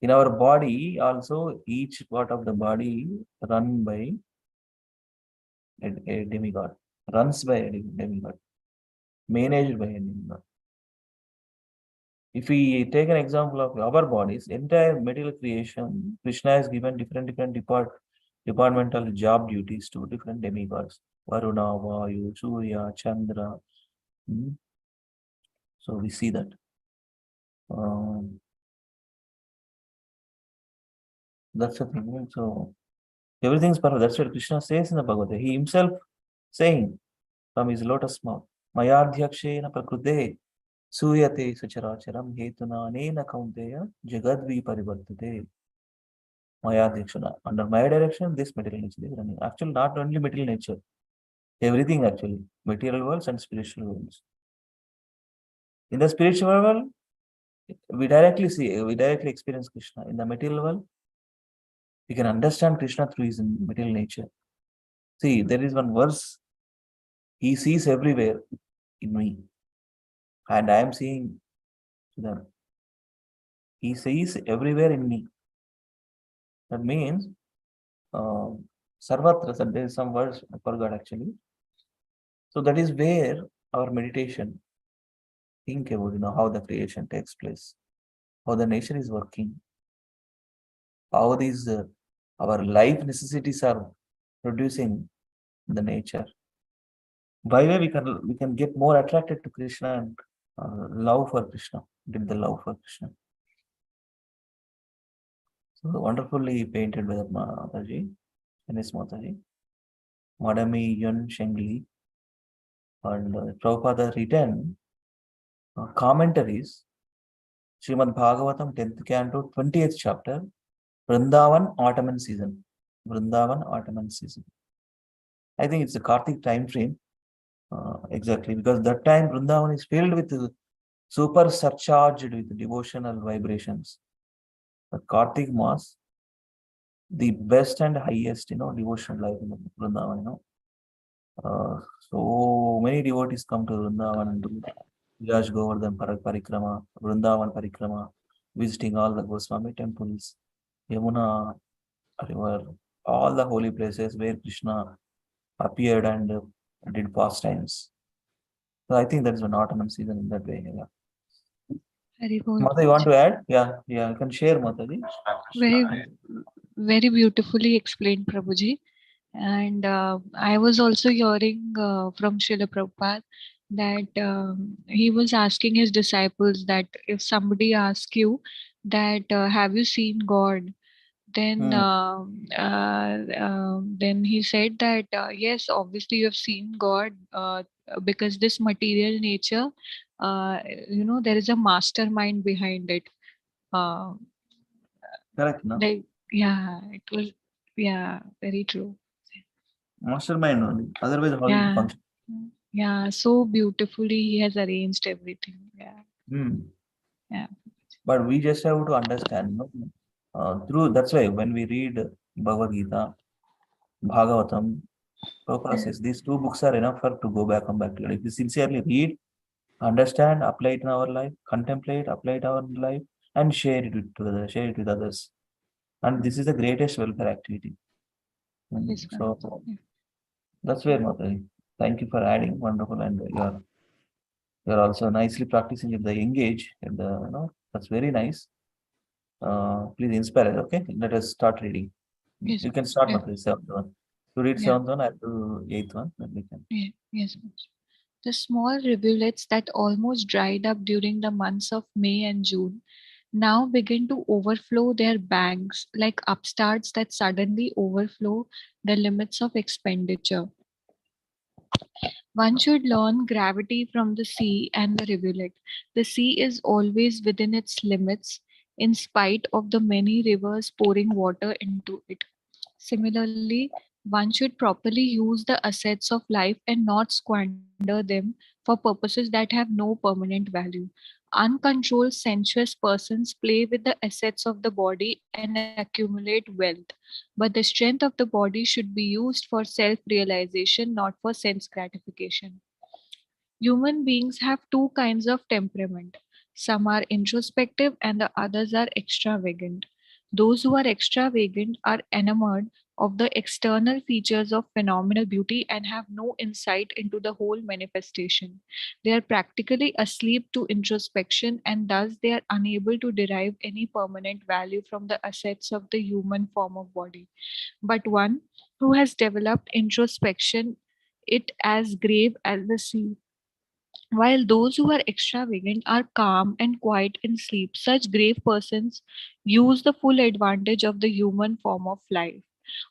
B: In our body, also each part of the body run by a demigod, runs by a demigod, managed by a demigod. If we take an example of our bodies, entire material creation, Krishna has given different departmental job duties to different demigods. Varuna, Vayu, Surya, Chandra. So we see that. That's the thing. So everything's perfect. That's what Krishna says in the Bhagavata. He himself saying from his lotus mouth, Mayadhyakshena prakrute suyate sacharacharam hetuna nena kaunteya jagadvi parivartate. Mayadhyakshena. Under my direction, this material nature is running. Actually, not only material nature, everything actually, material worlds and spiritual worlds. In the spiritual world, we directly experience Krishna. In the material world, we can understand Krishna through his material nature. See, there is one verse, he sees everywhere in me, and I am seeing them. He sees everywhere in me. That means, Sarvatra, there is some words I forgot actually. So that is where our meditation think about, how the creation takes place, how the nature is working, how these our life necessities are producing the nature. By way we can get more attracted to Krishna and love for Krishna, get the love for Krishna. So wonderfully painted by Mataji, Ms. Mataji, Madami Yun Shengli, and Prabhupada written commentaries, Srimad Bhagavatam 10th canto, 20th chapter, Vrindavan autumn season. Vrindavan autumn season. I think it's a Kartik time frame. Exactly, because that time Vrindavan is filled with super surcharged with devotional vibrations. The Kartik Mass, the best and highest, devotional life in Vrindavan, so many devotees come to Vrindavan and do Vilas Govardhan Parikrama, Vrindavan Parikrama, visiting all the Goswami temples, Yamuna river, all the holy places where Krishna appeared and did pastimes. So I think that's an autumn season in that way. Yeah.
D: Very good.
B: Mata, you want to add? Yeah, you can share, Mataji.
D: Very beautifully explained, Prabhuji. And I was also hearing from Srila Prabhupada that he was asking his disciples that if somebody asks you that have you seen God, then then he said that yes, obviously you have seen God because this material nature, there is a mastermind behind it.
B: Correct, no?
D: Like, yeah, it was, yeah, very true.
B: Mastermind only. Otherwise, how it
D: Yeah.
B: function?
D: Yeah, so beautifully he has arranged everything. Yeah. Yeah.
B: But we just have to understand, no? Through that's why when we read Bhagavad Gita, Bhagavatam, Prabhupada says these two books are enough for to go back, come back to it. If we sincerely read, understand, apply it in our life, contemplate, apply it in our life, and share it with others. And this is the greatest welfare activity.
D: Yes,
B: So
D: Prabhuji.
B: that's where, Mataji. Thank you for adding. Wonderful, and you're also nicely practicing at the engage. And that's very nice. Please inspire us. Okay, let us start reading.
D: Yes,
B: You can start,
D: yeah,
B: Mataji, seventh one. To read
D: yeah,
B: seventh one, I'll do eighth one. Then we can.
D: yeah, yes. Prabhuji. The small rivulets that almost dried up during the months of May and June now begin to overflow their banks like upstarts that suddenly overflow the limits of expenditure. One should learn gravity from the sea and the rivulet. The sea is always within its limits, in spite of the many rivers pouring water into it. Similarly, one should properly use the assets of life and not squander them for purposes that have no permanent value. Uncontrolled, sensuous persons play with the assets of the body and accumulate wealth, but the strength of the body should be used for self realization, not for sense gratification. Human beings have two kinds of temperament. Some are introspective and the others are extravagant. Those who are extravagant are enamored of the external features of phenomenal beauty and have no insight into the whole manifestation. They are practically asleep to introspection and thus they are unable to derive any permanent value from the assets of the human form of body. But one who has developed introspection, it as grave as the sea, while those who are extravagant are calm and quiet in sleep. Such grave persons use the full advantage of the human form of life.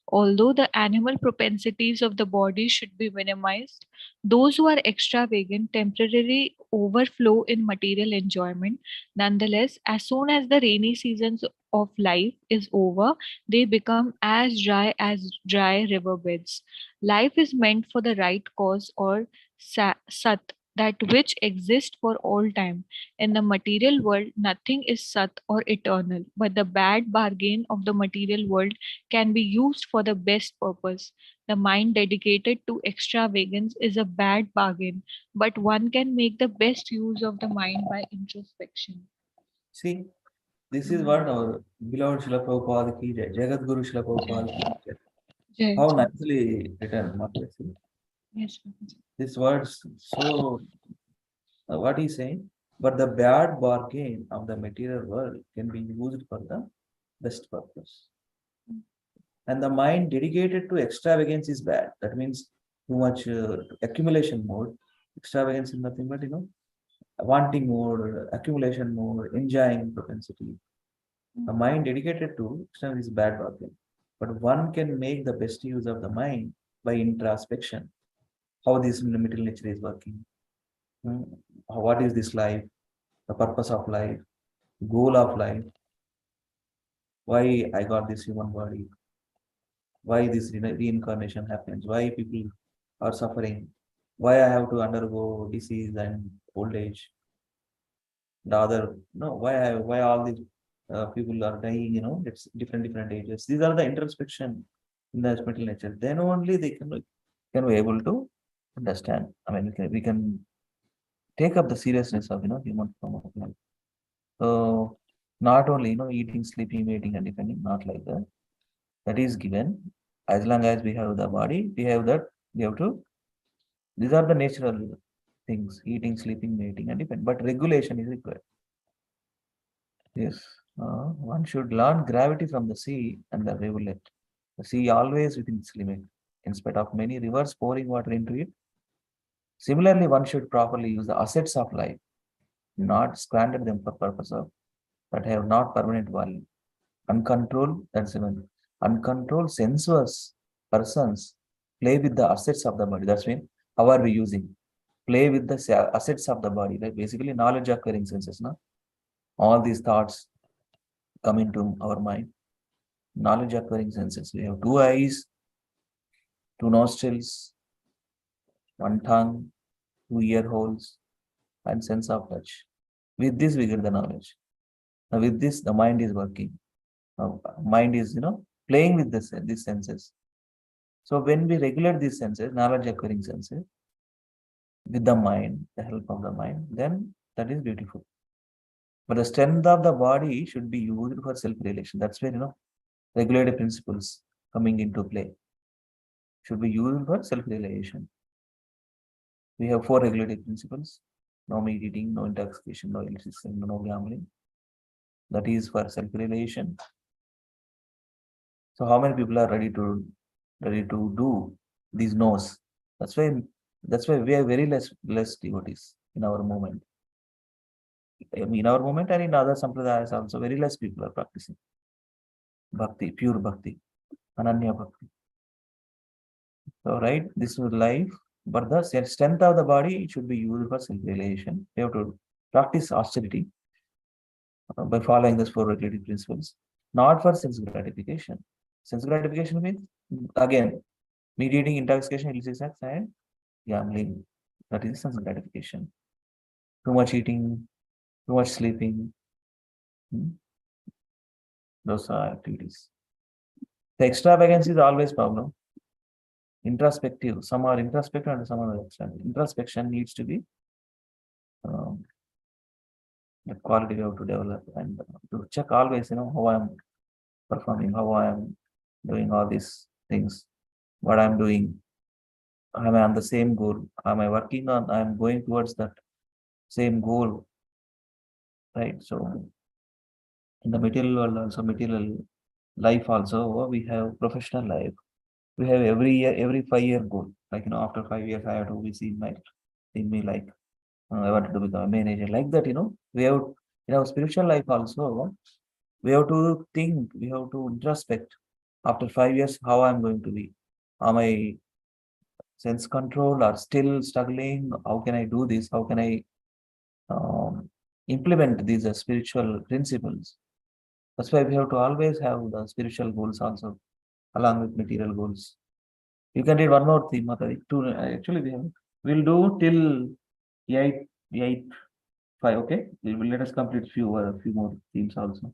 D: Although the animal propensities of the body should be minimized, those who are extravagant temporarily overflow in material enjoyment. Nonetheless, as soon as the rainy seasons of life is over, they become as dry riverbeds. Life is meant for the right cause or sat, that which exists for all time. In the material world, nothing is sat or eternal, but the bad bargain of the material world can be used for the best purpose. The mind dedicated to extravagance is a bad bargain, but one can make the best use of the mind by introspection.
B: See, this is what our beloved Srila Prabhupada ki jai, Jagat Guru Srila Prabhupada ki jai.
D: Jai
B: How
D: Jai.
B: nicely written, Mataji.
D: Yes, Prabhuji.
B: These words, so what he's saying, but the bad bargain of the material world can be used for the best purpose. And the mind dedicated to extravagance is bad. That means too much accumulation mode. Extravagance is nothing but, wanting more, accumulation more, enjoying propensity. A mind dedicated to extravagance is bad bargain. But one can make the best use of the mind by introspection. How this material nature is working. Hmm, what is this life? The purpose of life, goal of life, why I got this human body, why this reincarnation happens, why people are suffering, why I have to undergo disease and old age, the other, no, why all these people are dying, it's different ages. These are the introspection in the spiritual nature. Then only they can be able to understand. I mean, we can take up the seriousness of human form of life. So not only eating, sleeping, mating, and defending, not like that. That is given. As long as we have the body, we have that. We have to. These are the natural things: eating, sleeping, mating, and defend. But regulation is required. Yes, one should learn gravity from the sea and the rivulet. The sea always within its limit, in spite of many rivers pouring water into it. Similarly, one should properly use the assets of life, not squander them for purpose of that have not permanent value. Uncontrolled, that's even uncontrolled sensuous persons play with the assets of the body. That's mean how are we using? Play with the assets of the body, like basically knowledge acquiring senses. No? All these thoughts come into our mind. Knowledge acquiring senses. We have two eyes, 2 nostrils, 1 tongue, 2 ear holes, and sense of touch. With this, we get the knowledge. Now, with this, the mind is working. Now, mind is, playing with these senses. So, when we regulate these senses, knowledge acquiring senses, with the mind, the help of the mind, then that is beautiful. But the strength of the body should be used for self-realization. That's where, regulative principles coming into play. Should be used for self-realization. We have 4 regulative principles: no meat eating, no intoxication, no illicit, no gambling. That is for self-realization. So how many people are ready to do these no's? That's why we have very less devotees in our movement. In our movement and in other sampradayas also, very less people are practicing bhakti, pure bhakti, ananya bhakti. So right, this is life, but the strength of the body should be used for self-realization. We have to practice austerity by following these 4 regulative principles, not for sense gratification. Sense gratification means, again, meat eating, intoxication, illicit sex, and gambling. That is sense gratification. Too much eating, too much sleeping. Those are activities. The extravagance is always problem. Introspective. Some are introspective and some are extravagant. Introspection needs to be the quality we have to develop and to check always, how I am performing, how I am doing all these things, what I'm doing. Am I on the same goal? Am I working on? I'm going towards that same goal, right? So, in the material world, also material life, also we have professional life. We have every year, every 5-year goal. Like after 5 years, I have to be seen me like I wanted to become a manager. Like that, we have in our spiritual life also. We have to think. We have to introspect. After 5 years, how I'm going to be? Am I sense control or still struggling? How can I do this? How can I implement these spiritual principles? That's why we have to always have the spiritual goals also, along with material goals. You can read one more theme, Mataji. Actually, we'll do till 8, 5. Okay, let us complete few more themes also.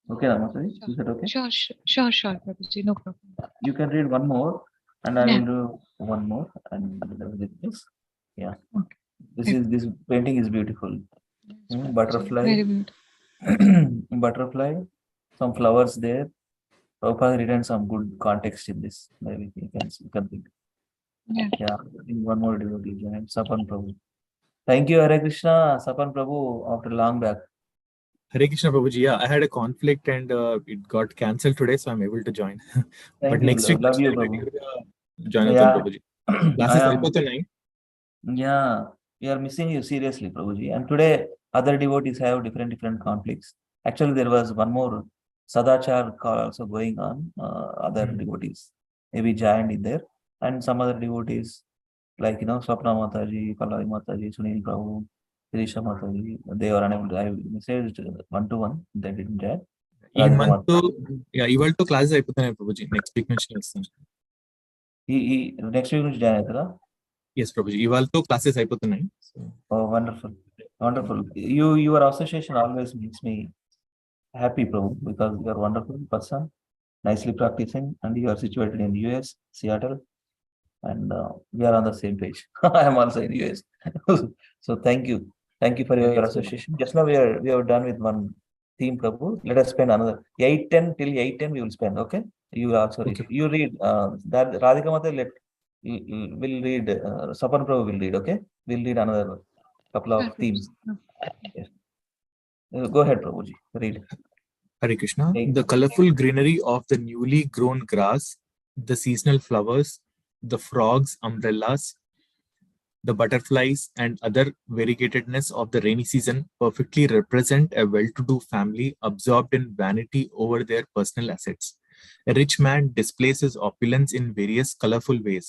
B: Okay, Mataji, is that okay?
D: Sure, Prabhuji, no problem.
B: You can read one more, and I
D: Yeah.
B: will do one more, and this. Yeah.
D: Okay.
B: This painting is beautiful. Butterfly.
D: Very beautiful.
B: Butterfly, some flowers there. Prabhupada written some good context in this. Maybe you can think.
D: Yeah.
B: Yeah, in one more devotee joined, Sapan Prabhu. Thank you, Hare Krishna, Sapan Prabhu, after long back.
E: Hare Krishna Prabhuji. Yeah, I had a conflict and it got cancelled today, so I'm able to join.
B: Thank
E: But
B: you,
E: next week,
B: love you, Prabhu.
E: join
B: Yeah,
E: Prabhuji.
B: I
E: Classes
B: am.
E: అయిపోతున్నాయి.
B: Yeah, we are missing you seriously, Prabhuji. And today, other devotees have different conflicts. Actually, there was one more Sadachar call also going on. Other devotees maybe joined in there, and some other devotees like Swapna Mataji, Pallavi Mataji, Sunil Prabhu, Sirisha Mataji. They were unable to. I messaged 1-to-1. They didn't join.
E: ఈ
B: Radhika
E: month
B: Mataji.
E: ఇవాళతో classes అయిపోతున్నాయి Prabhuji. Next week నుంచి వస్తాను.
B: Next week నుంచి join అవుతారా?
E: Yes, Prabhuji. ఇవాళతో classes అయిపోతున్నాయి.
B: Oh, wonderful, wonderful. Your association always makes me happy, Prabhu, because you are a wonderful person, nicely practicing, and you are situated in US, Seattle, and we are on the same page. I am also in US. So thank you for your association. Just now we are done with one theme, Prabhu. Let us spend another 8:10 till 8:10. We will spend. Okay. You will also read.
E: Okay.
B: You read that Radhika Mata. Will read. Sapan Prabhu will read. Okay. We'll read another couple of themes. Yes. Go ahead, Prabhuji. Read.
E: Hare Krishna. The colorful greenery of the newly grown grass, the seasonal flowers, the frogs, umbrellas, the butterflies, and other variegatedness of the rainy season perfectly represent a well-to-do family absorbed in vanity over their personal assets. A rich man displays his opulence in various colorful ways.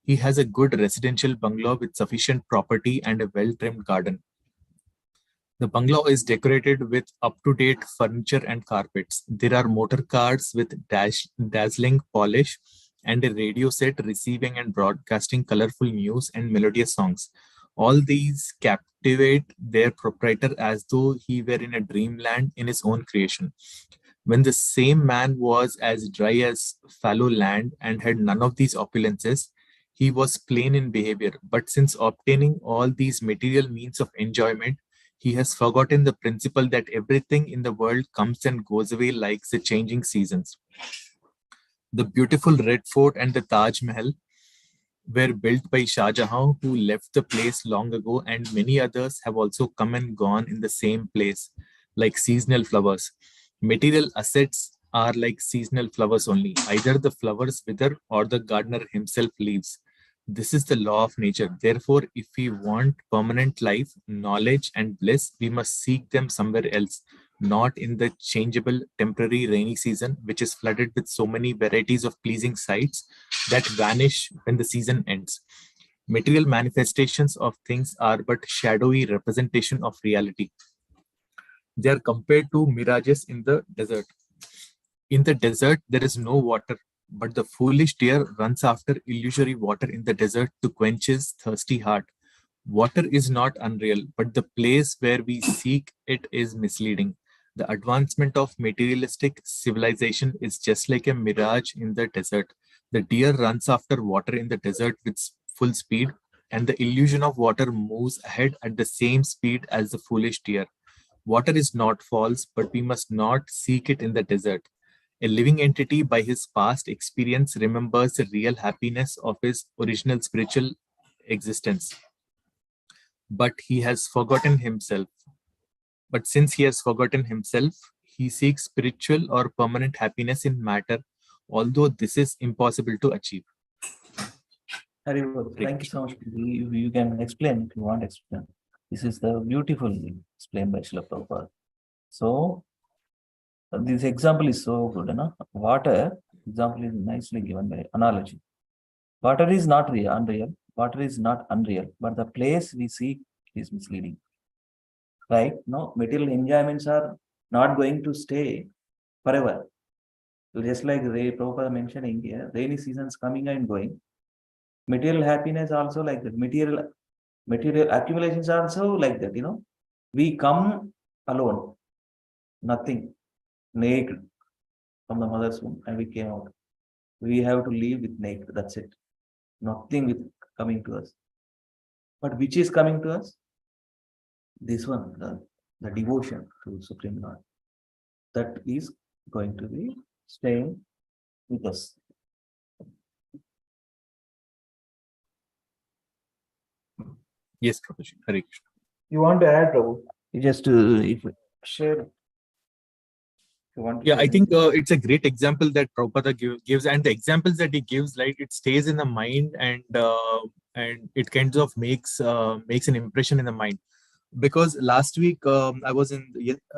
E: He has a good residential bungalow with sufficient property and a well-trimmed garden. The bungalow is decorated with up-to-date furniture and carpets. There are motor cars with dazzling polish and a radio set receiving and broadcasting colorful news and melodious songs. All these captivate their proprietor as though he were in a dreamland in his own creation. When the same man was as dry as fallow land and had none of these opulences, he was plain in behavior. But since obtaining all these material means of enjoyment, he has forgotten the principle that everything in the world comes and goes away like the changing seasons. The beautiful Red Fort and the Taj Mahal were built by Shah Jahan, who left the place long ago, and many others have also come and gone in the same place, like seasonal flowers. Material assets are like seasonal flowers only. Either the flowers wither or the gardener himself leaves. This is the law of nature. Therefore, if we want permanent life, knowledge, and bliss, we must seek them somewhere else, not in the changeable temporary rainy season, which is flooded with so many varieties of pleasing sights that vanish when the season ends. Material manifestations of things are but shadowy representation of reality. They are compared to mirages in the desert. In the desert, there is no water, but the foolish deer runs after illusory water in the desert to quench his thirsty heart. Water is not unreal, but the place where we seek it is misleading. The advancement of materialistic civilization is just like a mirage in the desert. The deer runs after water in the desert with full speed, and the illusion of water moves ahead at the same speed as the foolish deer. Water is not false, but we must not seek it in the desert. A living entity, by his past experience, remembers the real happiness of his original spiritual existence. But he has forgotten himself. But since he has forgotten himself, he seeks spiritual or permanent happiness in matter, although this is impossible to achieve.
B: Haribol, thank you so much. You can explain if you want to explain. This is the beautifully explained by Srila Prabhupada. So, this example is so good, no? Water example is nicely given by analogy. Water is not real, unreal. Water is not unreal, but the place we seek is misleading. Right? No, material enjoyments are not going to stay forever. Just like Ray Prabhupada mentioning here, rainy seasons coming and going. Material happiness also like that. Material accumulations are also like that, We come alone, nothing, naked from the mother's womb, and we came out. We have to live with naked, that's it. Nothing with coming to us. But which is coming to us? This one, the devotion to Supreme Lord. That is going to be staying with us.
E: Yes, Prabhuji. Hare Krishna.
B: You want to add, Prabhu? You just if share.
E: Yeah, I think it's a great example that Prabhupada gives, and the examples that he gives, like it stays in the mind, and it kind of makes an impression in the mind. Because last week I was in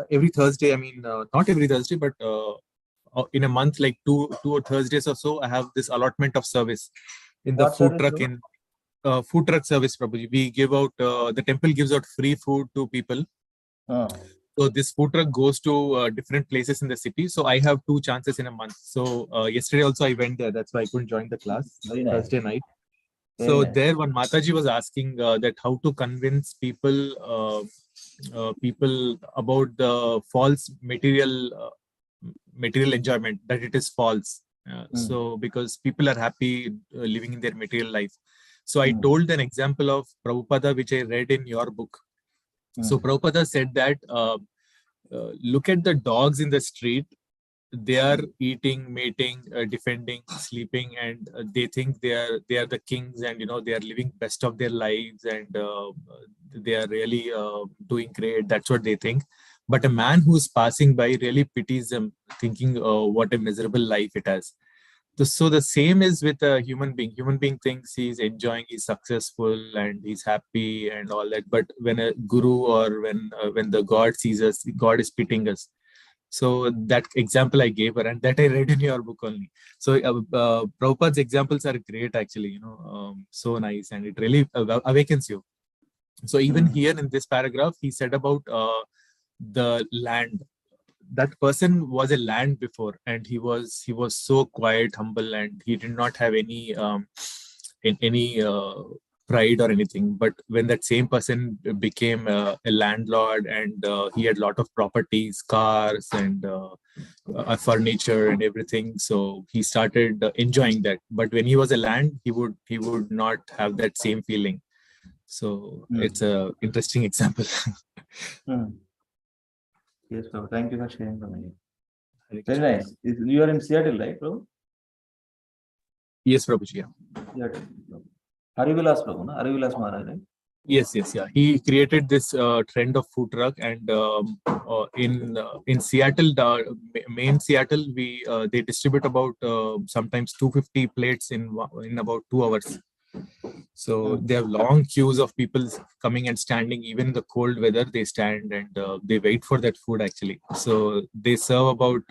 E: every Thursday. I mean, not every Thursday, but in a month, like two or Thursdays or so, I have this allotment of service in the food truck food truck service. Prabhuji, we give out the temple gives out free food to people. So this food truck goes to different places in the city. So I have 2 chances in a month. So yesterday also I went there. That's why I couldn't join the class. Thursday night. So there one Mataji was asking that how to convince people about the false material enjoyment, that it is false. So because people are happy living in their material life. So I told an example of Prabhupada, which I read in your book. So Prabhupada said that look at the dogs in the street. They are eating, mating, defending, sleeping, and they think they are the kings, and they are living best of their lives, and they are really doing great. That's what they think. But a man who is passing by really pities them, thinking, what a miserable life it has. So the same is with a human being. Human being thinks he's enjoying, he's successful, and he's happy and all that. But when a guru or when the God sees us, God is pitying us. So that example I gave her, and that I read in your book only. So Prabhupada's examples are great, actually. So nice, and it really awakens you. So even here in this paragraph, he said about the land. that person was a land before, and he was so quiet, humble, and he did not have any any pride or anything. But when that same person became a landlord, and he had a lot of properties, cars, and furniture and everything, so he started enjoying that. But when he was a land, he would not have that same feeling. So it's a interesting example.
B: Yes, Prabhu. Thank you for sharing from me.
E: Hare
B: Very
E: Krishna.
B: nice. You are in Seattle, right, Prabhu?
E: Yes, Prabhuji. Yeah.
B: Seattle. Harivilas Prabhu, na? Harivilas Maharaj, right?
E: Yes, yeah. He created this trend of food truck, and in Seattle, the main Seattle, we they distribute about sometimes 250 plates in about 2 hours. So they have long queues of people coming and standing. Even in the cold weather, they stand and they wait for that food actually. So they serve about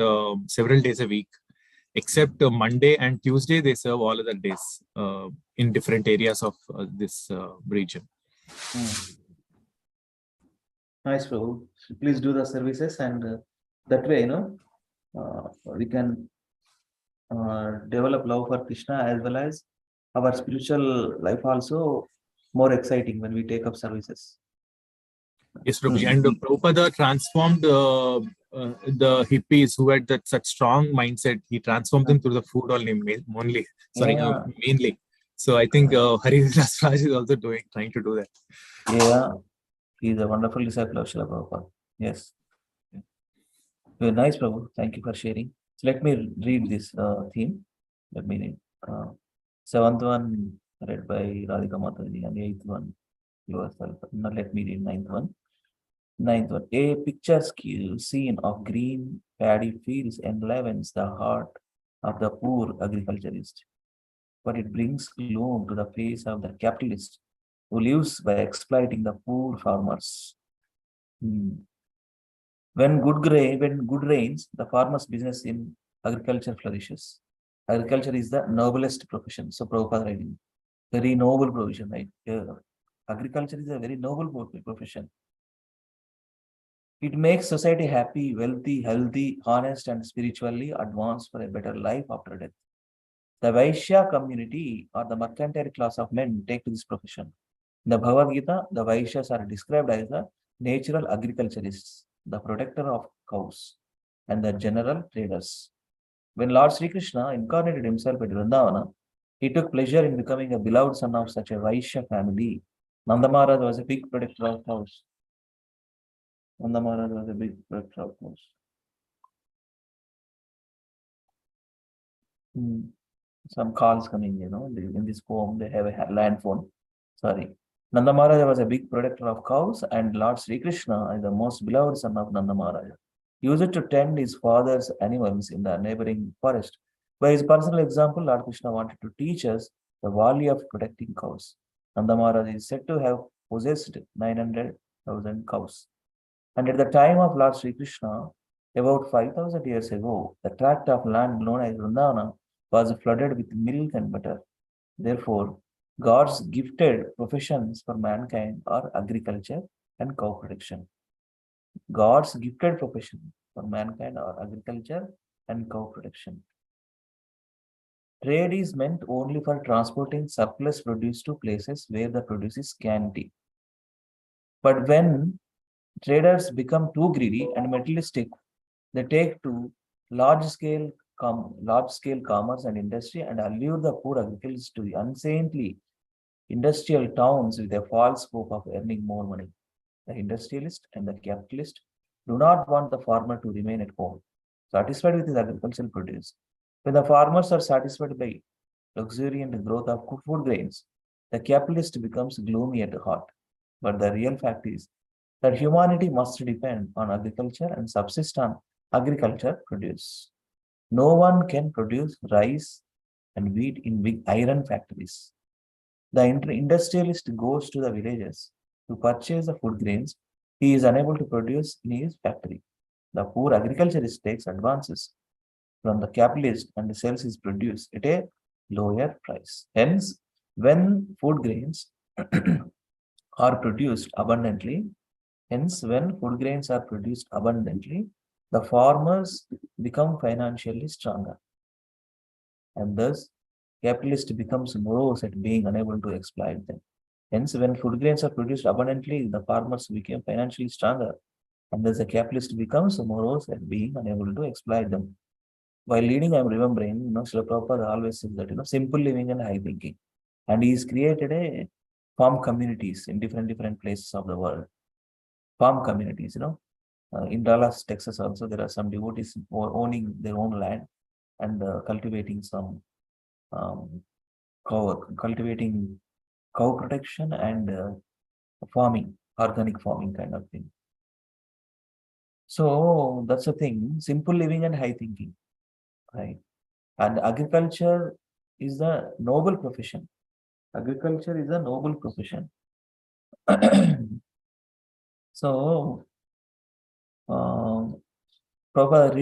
E: several days a week, except Monday and Tuesday. They serve all other days in different areas of this region.
B: Nice, Prabhu. Please do the services, and that way, we can develop love for Krishna, as well as our spiritual life also more exciting when we take up services.
E: Yes, Prabhuji. And Prabhupada transformed the hippies who had that such strong mindset. He transformed them through the food only.
B: Yeah.
E: Mainly. So I think Hari Vilas Raj is also trying to do that.
B: Yeah, he is a wonderful disciple of Srila Prabhupada. Yes. Very nice, Prabhu. Thank you for sharing. So let me read this theme. Let me read. Seventh one read by Radhika Mataji, and eighth one yourself. Now let me read ninth one. Ninth one. A picturesque scene of green paddy fields enlivens the heart of the poor agriculturist, but it brings gloom to the face of the capitalist who lives by exploiting the poor farmers. When good rains, the farmer's business in agriculture flourishes. Agriculture is the noblest profession. So Prabhupada writing, very noble profession, right? Agriculture is a very noble profession. It makes society happy, wealthy, healthy, honest, and spiritually advanced for a better life after death. The Vaishya community, or the mercantile class of men, take to this profession. In the Bhagavad Gita, the Vaishyas are described as the natural agriculturists, the protector of cows, and the general traders. When Lord Sri Krishna incarnated himself at Vrindavana, he took pleasure in becoming a beloved son of such a Vaishya family. Nanda Maharaj was a big protector of cows. Nanda Maharaj was a big protector of cows. Some calls coming, in this poem, they have a land phone. Sorry. Nanda Maharaj was a big protector of cows, and Lord Sri Krishna is the most beloved son of Nanda Maharaj. He used to tend his father's animals in the neighboring forest. By his personal example, Lord Krishna wanted to teach us the value of protecting cows. Nanda Maharaj is said to have possessed 900,000 cows. And at the time of Lord Sri Krishna, about 5,000 years ago, the tract of land known as Vrindavana was flooded with milk and butter. Therefore, God's gifted professions for mankind are agriculture and cow protection. God's gifted profession for mankind are agriculture and cow protection. Trade is meant only for transporting surplus produce to places where the produce is scanty. But when traders become too greedy and materialistic, they take to large-scale commerce and industry and allure the poor agriculturists to the unsaintly industrial towns with a false hope of earning more money. The industrialist and the capitalist do not want the farmer to remain at home, satisfied with his agricultural produce. When the farmers are satisfied by luxuriant growth of food grains, the capitalist becomes gloomy at heart. But the real fact is that humanity must depend on agriculture and subsist on agriculture produce. No one can produce rice and wheat in big iron factories. The industrialist goes to the villages to purchase the food grains he is unable to produce in his factory. The poor agriculturist takes advances from the capitalist and sells his produce at a lower price. Hence, when food grains are produced abundantly, when food grains are produced abundantly, the farmers become financially stronger. And thus, capitalist becomes morose at being unable to exploit them. Hence, when food grains are produced abundantly, the farmers became financially stronger. And thus, the capitalist becomes morose at being unable to exploit them. While leading, I'm remembering, Srila Prabhupada always says that, simple living and high thinking. And he's created a farm communities in different places of the world. Farm communities, in Dallas, Texas also, there are some devotees owning their own land and cultivating some cultivating cow protection and farming, organic farming kind of thing. So that's the thing, simple living and high thinking, right? And agriculture is the noble profession. Agriculture is a noble profession. So, Prabhupada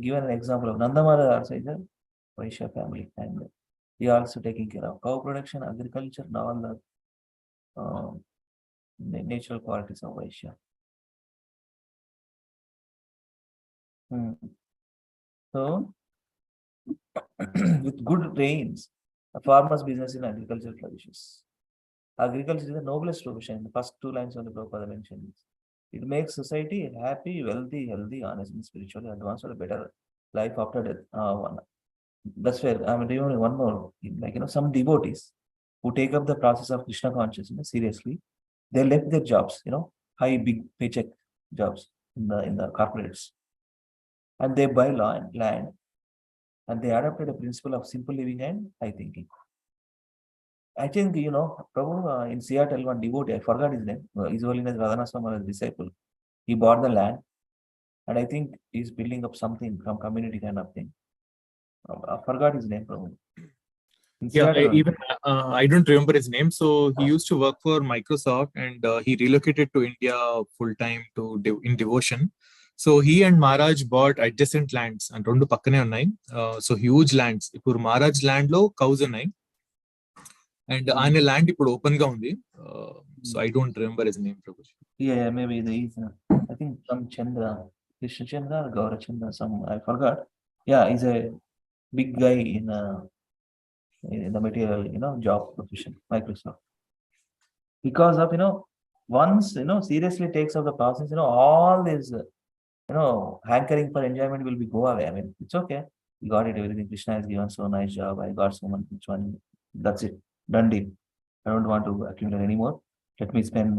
B: given an example of Nandamara also is a Vaishya family, and he also taking care of cow production, agriculture, and all the natural qualities of Vaishya. So, with good rains, a farmer's business in agriculture flourishes. Agriculture is the noblest profession. In the first two lines of the Prabhupada mentioned. It makes society happy, wealthy, healthy, honest, and spiritually advanced for a better life after death. That's where I'm remembering one more. Some devotees who take up the process of Krishna consciousness seriously, they left their jobs, high big paycheck jobs in the corporates, and they buy land, and they adopted a principle of simple living and high thinking. I think, Prabhu, in Seattle, one devotee, I forgot his name, His Holiness Radhana Swami's disciple, he bought the land, and I think he's building up something from community kind of thing. I forgot his name, Prabhu. In
E: Yeah,
B: Seattle,
E: I don't remember his name. So he used to work for Microsoft, and he relocated to India full time in devotion. So he and Maharaj bought adjacent lands and రెండు పక్కనే ఉన్నాయి. So huge lands. ఇప్పుడు Maharaj land లో cows ఉన్నాయి. And ఆయన land ఇప్పుడు open గా ఉంది. So I don't remember his name, Prabhuji.
B: Yeah, maybe I think some Chandra, Krishna Chandra or Gaura Chandra, I forgot. Yeah, he's a big guy in the material, job profession, Microsoft. Because of, once, seriously takes up the process, all this, hankering for enjoyment will be go away. I mean, it's okay. You got it, everything. Krishna has given so nice job. I got so much money. That's it. Done deal. I don't want to accumulate anymore. Let me spend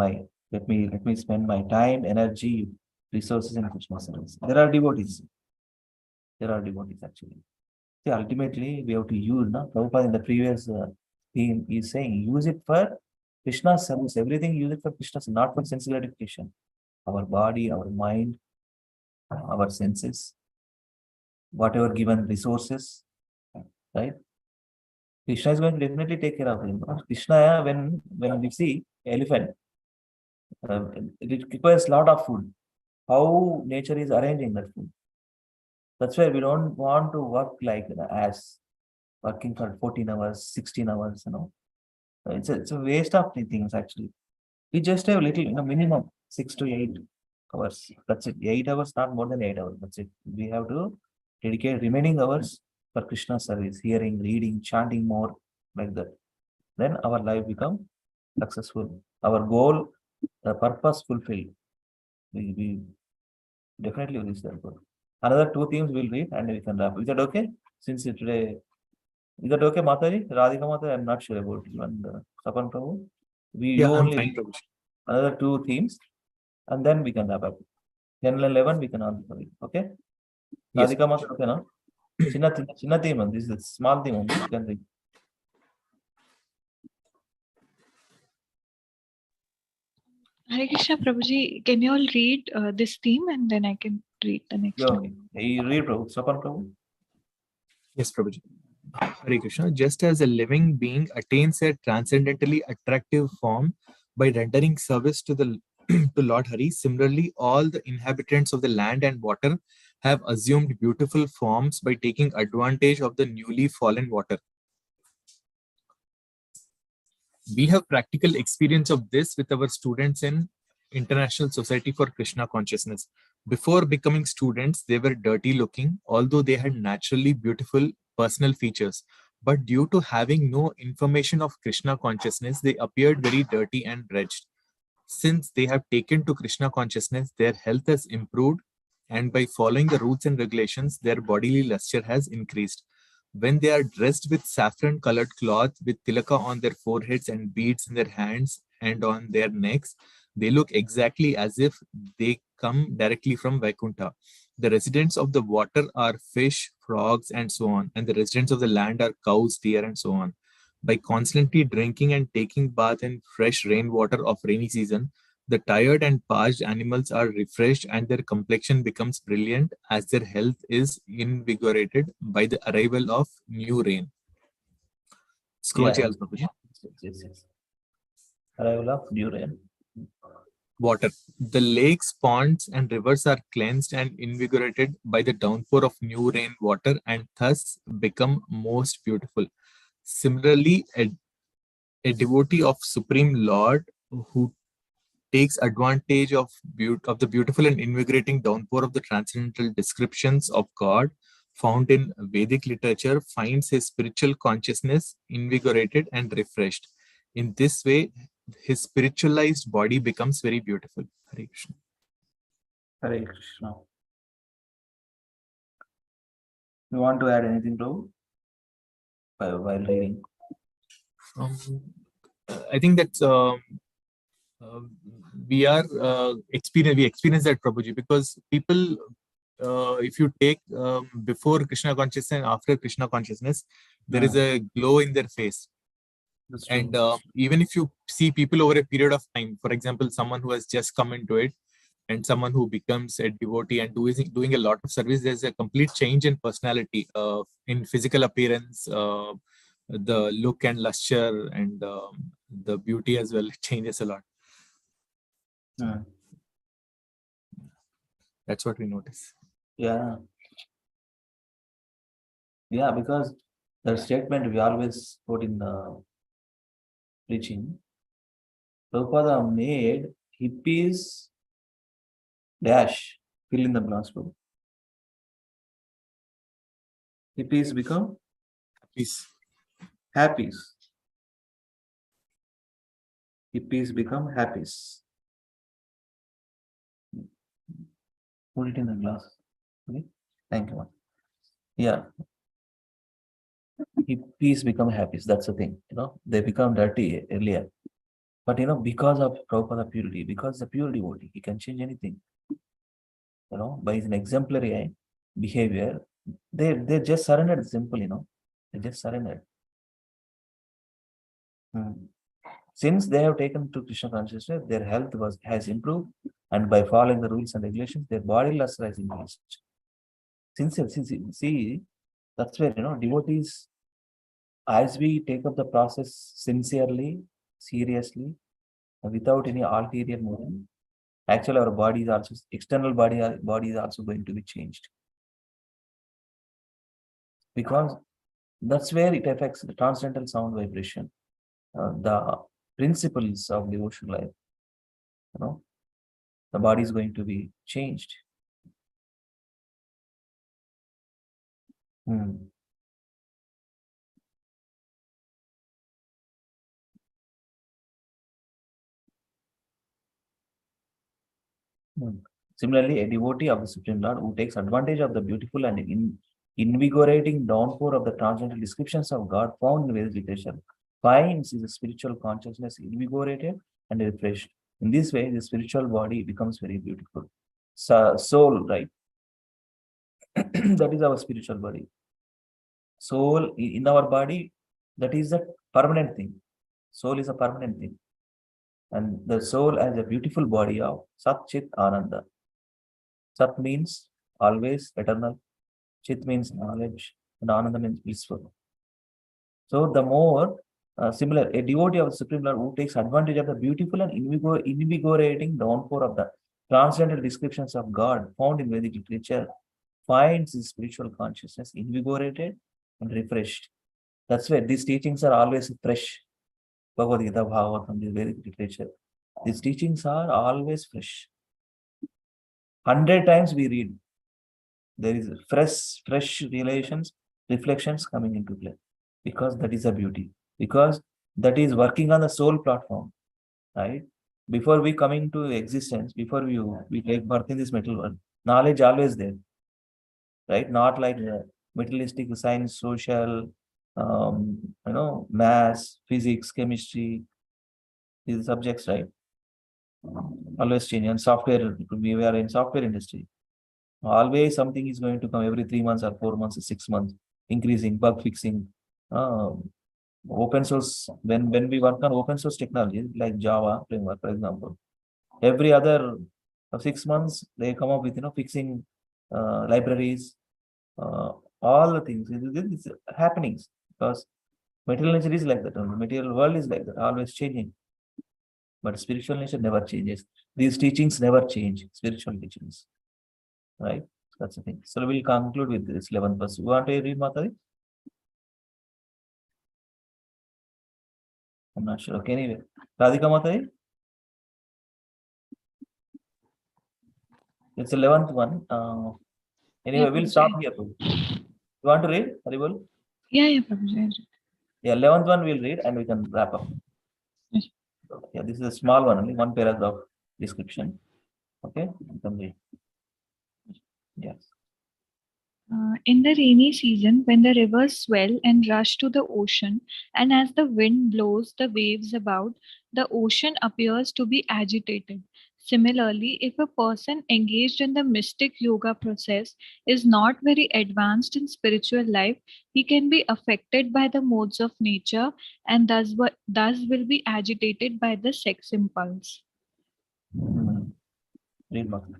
B: my time, energy, resources in Krishna service. There are devotees. Actually. See, ultimately, we have to use, Prabhupada in the previous theme is saying, use it for Krishna's service. Everything use it for Krishna's, not for sense gratification. Our body, our mind, our senses, whatever given resources, right? Krishna is going to definitely take care of him. Krishna, when we see elephant, it requires a lot of food. How nature is arranging that food. That's why we don't want to work like as working for 14 hours, 16 hours, It's a waste of things actually. We just have little, minimum 6 to 8 hours. That's it. 8 hours, not more than 8 hours. That's it. We have to dedicate remaining hours for Krishna service, hearing, reading, chanting more, like that. Then our life become successful. Our goal, the purpose fulfilled. We definitely will reach that goal. Another two themes we'll read and we can wrap. Is that okay? Since today, is that okay, Mataji? Radhika Mata, I'm not sure about it. And Sapan Prabhu, you
E: I'm
B: only
E: fine, Prabhuji.
B: another two themes, and then we can wrap up. 10 and 11 we can answer it. Okay?
E: Yes.
B: Radhika Mata, okay, no? Chinna theme, this is a small theme only. You can read.
D: Hare Krishna Prabhuji, can you all read this theme and then I can read the next
B: Yeah,
D: one?
B: okay. You read, Prabhu. Sapan Prabhu.
E: Yes, Prabhuji. Hare Krishna. Just as a living being attains a transcendently attractive form by rendering service to the to Lord Hari, similarly, all the inhabitants of the land and water have assumed beautiful forms by taking advantage of the newly fallen water. We have practical experience of this with our students in International Society for Krishna Consciousness. Before becoming students, they were dirty looking, although they had naturally beautiful personal features. But due to having no information of Krishna consciousness, they appeared very dirty and wretched. Since they have taken to Krishna consciousness, their health has improved, and by following the rules and regulations, their bodily luster has increased. When they are dressed with saffron colored cloth with tilaka on their foreheads and beads in their hands and on their necks, they look exactly as if they come directly from Vaikuntha. The residents of the water are fish, frogs, and so on, and the residents of the land are cows, deer, and so on. By constantly drinking and taking bath in fresh rainwater of rainy season, the tired and parched animals are refreshed and their complexion becomes brilliant as their health is invigorated by the arrival of new rain. Scroll
B: Yeah.
E: చేయాలి Prabhuji.
B: Yes. Arrival of new rain.
E: Water. The lakes, ponds, and rivers are cleansed and invigorated by the downpour of new rain water and thus become most beautiful. Similarly, a devotee of Supreme Lord who takes advantage of the beautiful and invigorating downpour of the transcendental descriptions of God found in Vedic literature finds his spiritual consciousness invigorated and refreshed. In this way, his spiritualized body becomes very beautiful. Hare Krishna.
B: Hare Krishna. You want to add anything, Prabhu? While reading.
E: I think that's we experience that, Prabhuji, because people, if you take before Krishna consciousness and after Krishna consciousness, there is a glow in their face.
B: That's true.
E: And even if you see people over a period of time, for example, someone who has just come into it and someone who becomes a devotee and doing a lot of service, there's a complete change in personality, in physical appearance, the look and luster, and the beauty as well changes a lot. That's what we notice.
B: Yeah. Yeah, because the statement we always put in the preaching, Prabhupada made hippies dash, fill in the blanks, Prabhu. Hippies become
E: Peace.
B: happies. Hippies become happies. Put it in the glass. Okay. Thank you. Yeah. Hippies become happies. That's the thing. They become dirty earlier. But because of Prabhupada purity, because the pure devotee, he can change anything. By his exemplary behavior, they just surrendered. Simple, they just surrendered. Since they have taken to Krishna consciousness, their health has improved, and by following the rules and regulations, their body luster has increased. See, that's where devotees, as we take up the process sincerely, seriously, without any ulterior motive, actually our body is also, external body is also going to be changed. Because that's where it affects the transcendental sound vibration, the principles of devotional life. The body is going to be changed. Similarly, a devotee of the Supreme Lord who takes advantage of the beautiful and invigorating downpour of the transcendental descriptions of God found in Vedic literature finds his spiritual consciousness invigorated and refreshed. In this way, the spiritual body becomes very beautiful. Soul, right? That is our spiritual body. Soul in our body, that is a permanent thing. Soul is a permanent thing. And the soul has a beautiful body of Sat Chit Ananda. Sat means always, eternal. Chit means knowledge. And Ananda means blissful. So the more similar, a devotee of the Supreme Lord who takes advantage of the beautiful and invigorating downpour of the transcendental descriptions of God found in Vedic literature finds his spiritual consciousness invigorated and refreshed. That's why these teachings are always fresh. Bhagavata, Bhagavatam, the Vedic literature. These teachings are always fresh. 100 times we read. There is fresh relations, reflections coming into play. Because that is a beauty. Because that is working on the soul platform. Right? Before we come into existence, before we take birth in this material world, knowledge always there. Right? Not like materialistic science, social, maths, physics, chemistry, these subjects, right? Always changing. And software, we are in software industry. Always something is going to come every 3 months or 4 months or 6 months, increasing, bug fixing. Open source, when we work on open source technology, like Java framework, for example, every other 6 months, they come up with, fixing libraries, all the things. It's happenings because material nature is like that. The material world is like that, always changing. But spiritual nature never changes. These teachings never change. Spiritual teachings, right? That's the thing. So we'll conclude with this 11th verse. You want to read, Mataji? I'm not sure. Okay, anyway. Radhika Mataji? It's 11th one. Anyway,
D: Yeah,
B: we'll
D: Prabhuji.
B: stop here. You want to read, Haribol?
D: Yeah, Prabhuji.
B: Yeah, 11th one we'll read and we can wrap up.
D: Yes.
B: Yeah, this is a small one, only one paragraph description. Okay, you can read. Yes.
D: In the rainy season, when the rivers swell and rush to the ocean, and as the wind blows the waves about, the ocean appears to be agitated. Similarly, if a person engaged in the mystic yoga process is not very advanced in spiritual life, he can be affected by the modes of nature and thus will be agitated by the sex impulse.
B: Read, Mataji.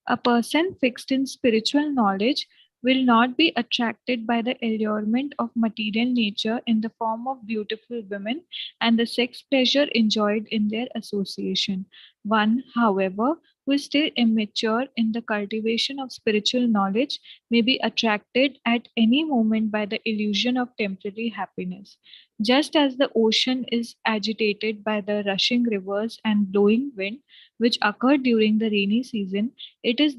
D: A person fixed in spiritual knowledge will not be attracted by the allurement of material nature in the form of beautiful women and the sex pleasure enjoyed in their association. One, however, who is still immature in the cultivation of spiritual knowledge may be attracted at any moment by the illusion of temporary happiness. Just as the ocean is agitated by the rushing rivers and blowing wind, which occur during the rainy season, it is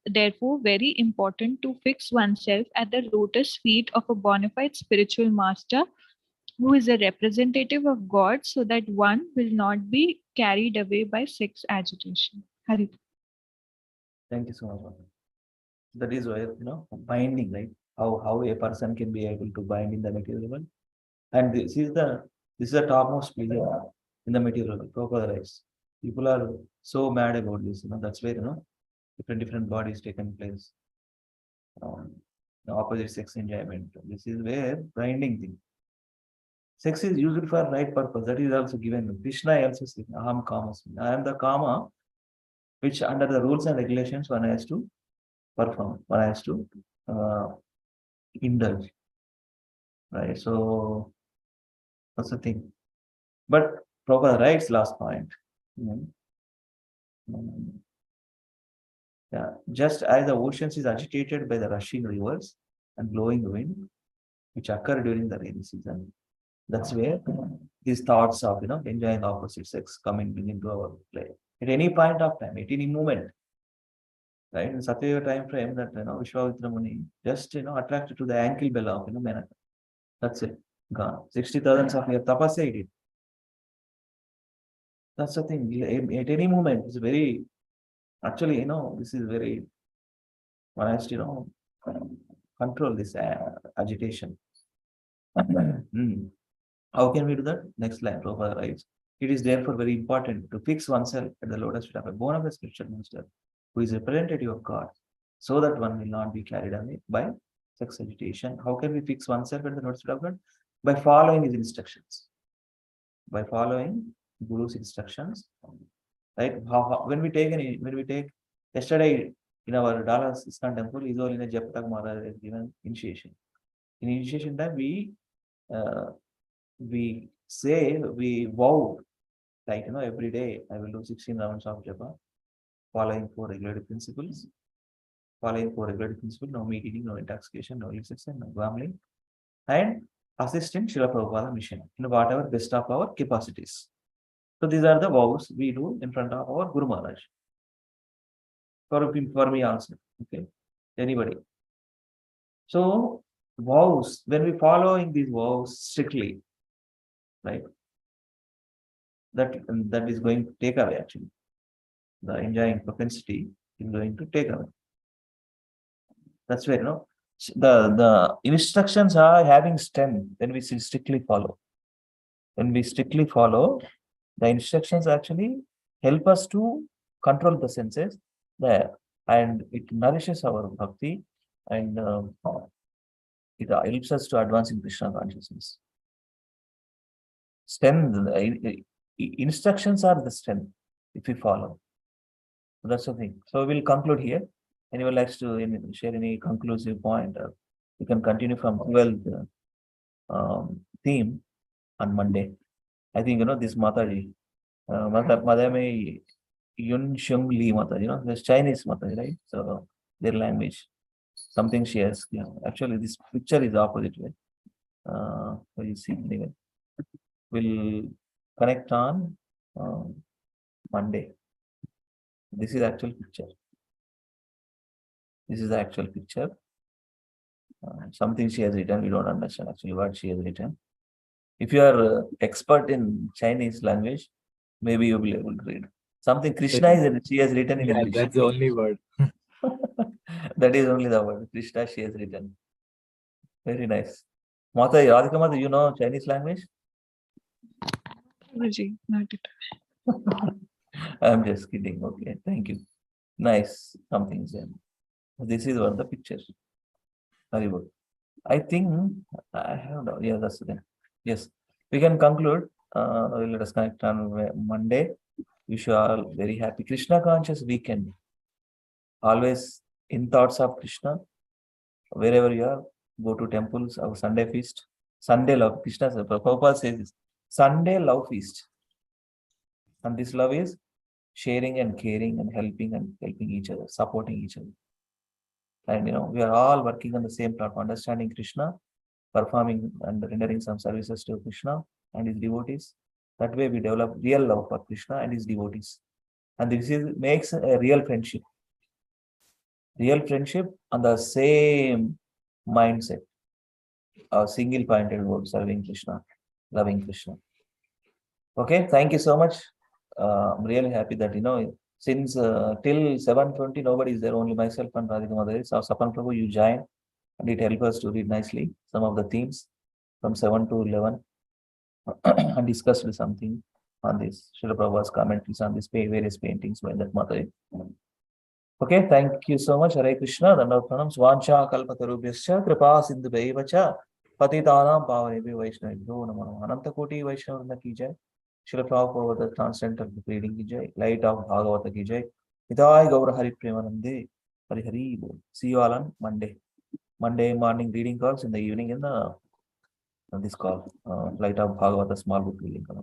D: therefore very important to fix oneself at the lotus feet of a bona fide spiritual master who is a representative of God so that one will not be carried away by sex agitation. Hari.
B: Thank you so much, Mataji. That is where, binding, right? How a person can be able to bind in the material world. And this is the topmost pleasure in the material world. Prabhupada writes. People are so mad about this, that's where, different bodies taken place. The opposite sex enjoyment. This is where binding thing. Sex is used for right purpose. That is also given. Krishna also says, Aham Kamasmi. I am the Kama, which under the rules and regulations one has to perform, one has to indulge. Right. So that's the thing. But Prabhupada writes last point. Yeah, just as the oceans is agitated by the rushing rivers and blowing wind, which occur during the rainy season, that's where these thoughts of enjoying opposite sex coming into our play at any point of time, at any moment. Right? In Satya time frame, that Vishwamitra Muni just attracted to the ankle bell of Menaka. That's it. Gone. 60,000 of your tapasya he did. That's the thing. At any moment, it's very actually, this is very one has to control this agitation. How can we do that? Next line, Prabhupada writes, it is therefore very important to fix oneself at the lotus feet of a bona fide spiritual master who is representative of God, so that one will not be carried away by sex agitation. How can we fix oneself at the lotus feet of God? By following his instructions. By following Guru's instructions. Right? When we take yesterday in our Dallas ISKCON temple, Isolina Japatak Maharaj has given initiation. In initiation time, we vow, like every day I will do 16 rounds of japa, following 4 regulative principles. No meat eating, no intoxication, no illicit, no gambling, and assisting Srila Prabhupada mission in whatever best of our capacities. So these are the vows we do in front of our Guru Maharaj. for me also. Okay, anybody. So vows, when we following these vows strictly, right? That is going to take away actually. The enjoying propensity is going to take away. That's where the instructions are having strength when we strictly follow. When we strictly follow, the instructions actually help us to control the senses there, and it nourishes our bhakti, and it helps us to advance in Krishna consciousness. Strength, instructions are the strength if we follow. That's the thing. So we'll conclude here. Anyone likes to share any conclusive point? We can continue from 12th theme on Monday. I think this Mataji, Madame Yun Shung Li Mataji, this Chinese Mataji, right? So their language, something she has. Actually, this picture is opposite way. What you see anyway. We'll connect on Monday. This is actual picture. This is the actual picture. Something she has written, we don't understand actually what she has written. If you are expert in Chinese language, maybe you'll be able to read. Something Krishna she has written in English.
E: That's the only word.
B: That is only the word. Krishna she has written. Very nice. Mata, Radhika Mata, you know Chinese language?
D: Prabhuji, not it.
B: I'm just kidding. Okay, thank you. Nice. Something there. This is one of the pictures. Very good. I think I have no. Yeah, that's it. Yes, we can conclude. Let us connect on Monday. Wish you all very happy Krishna conscious weekend. Always in thoughts of Krishna. Wherever you are, go to temples. Our Sunday feast. Sunday love. Krishna Prabhupada says this. Sunday love feast. And this love is sharing and caring and helping each other, supporting each other. And we are all working on the same platform, understanding Krishna, performing and rendering some services to Krishna and his devotees. That way we develop real love for Krishna and his devotees. And this makes a real friendship. Real friendship on the same mindset. A single pointed word, serving Krishna, loving Krishna. Okay, thank you so much. I'm really happy that since till 7:20 nobody is there, only myself and Radhika Mother. So Sapan Prabhu, you join, and it helps us to read nicely some of the themes from 7 to 11 and discussed something on this. Srila Prabhu's commentaries on this various paintings by that Mother. Okay, thank you so much. Hare Krishna. Dandavat pranam. Svancha kalpatarubhyascha kripa sindhubhaivacha patitanam pavanebhyo vaishnavibhyo namo namaha. Ananta koti vaishnavrinda ki jai. Srila Prabhupada transcendental reading ki jai. Light of Bhagavata ki jai. Hidai Gaur Hari Premanande. Hari Hari. See you all on Monday. Monday morning reading calls, in the evening in the this call. Light of Bhagavata small book reading.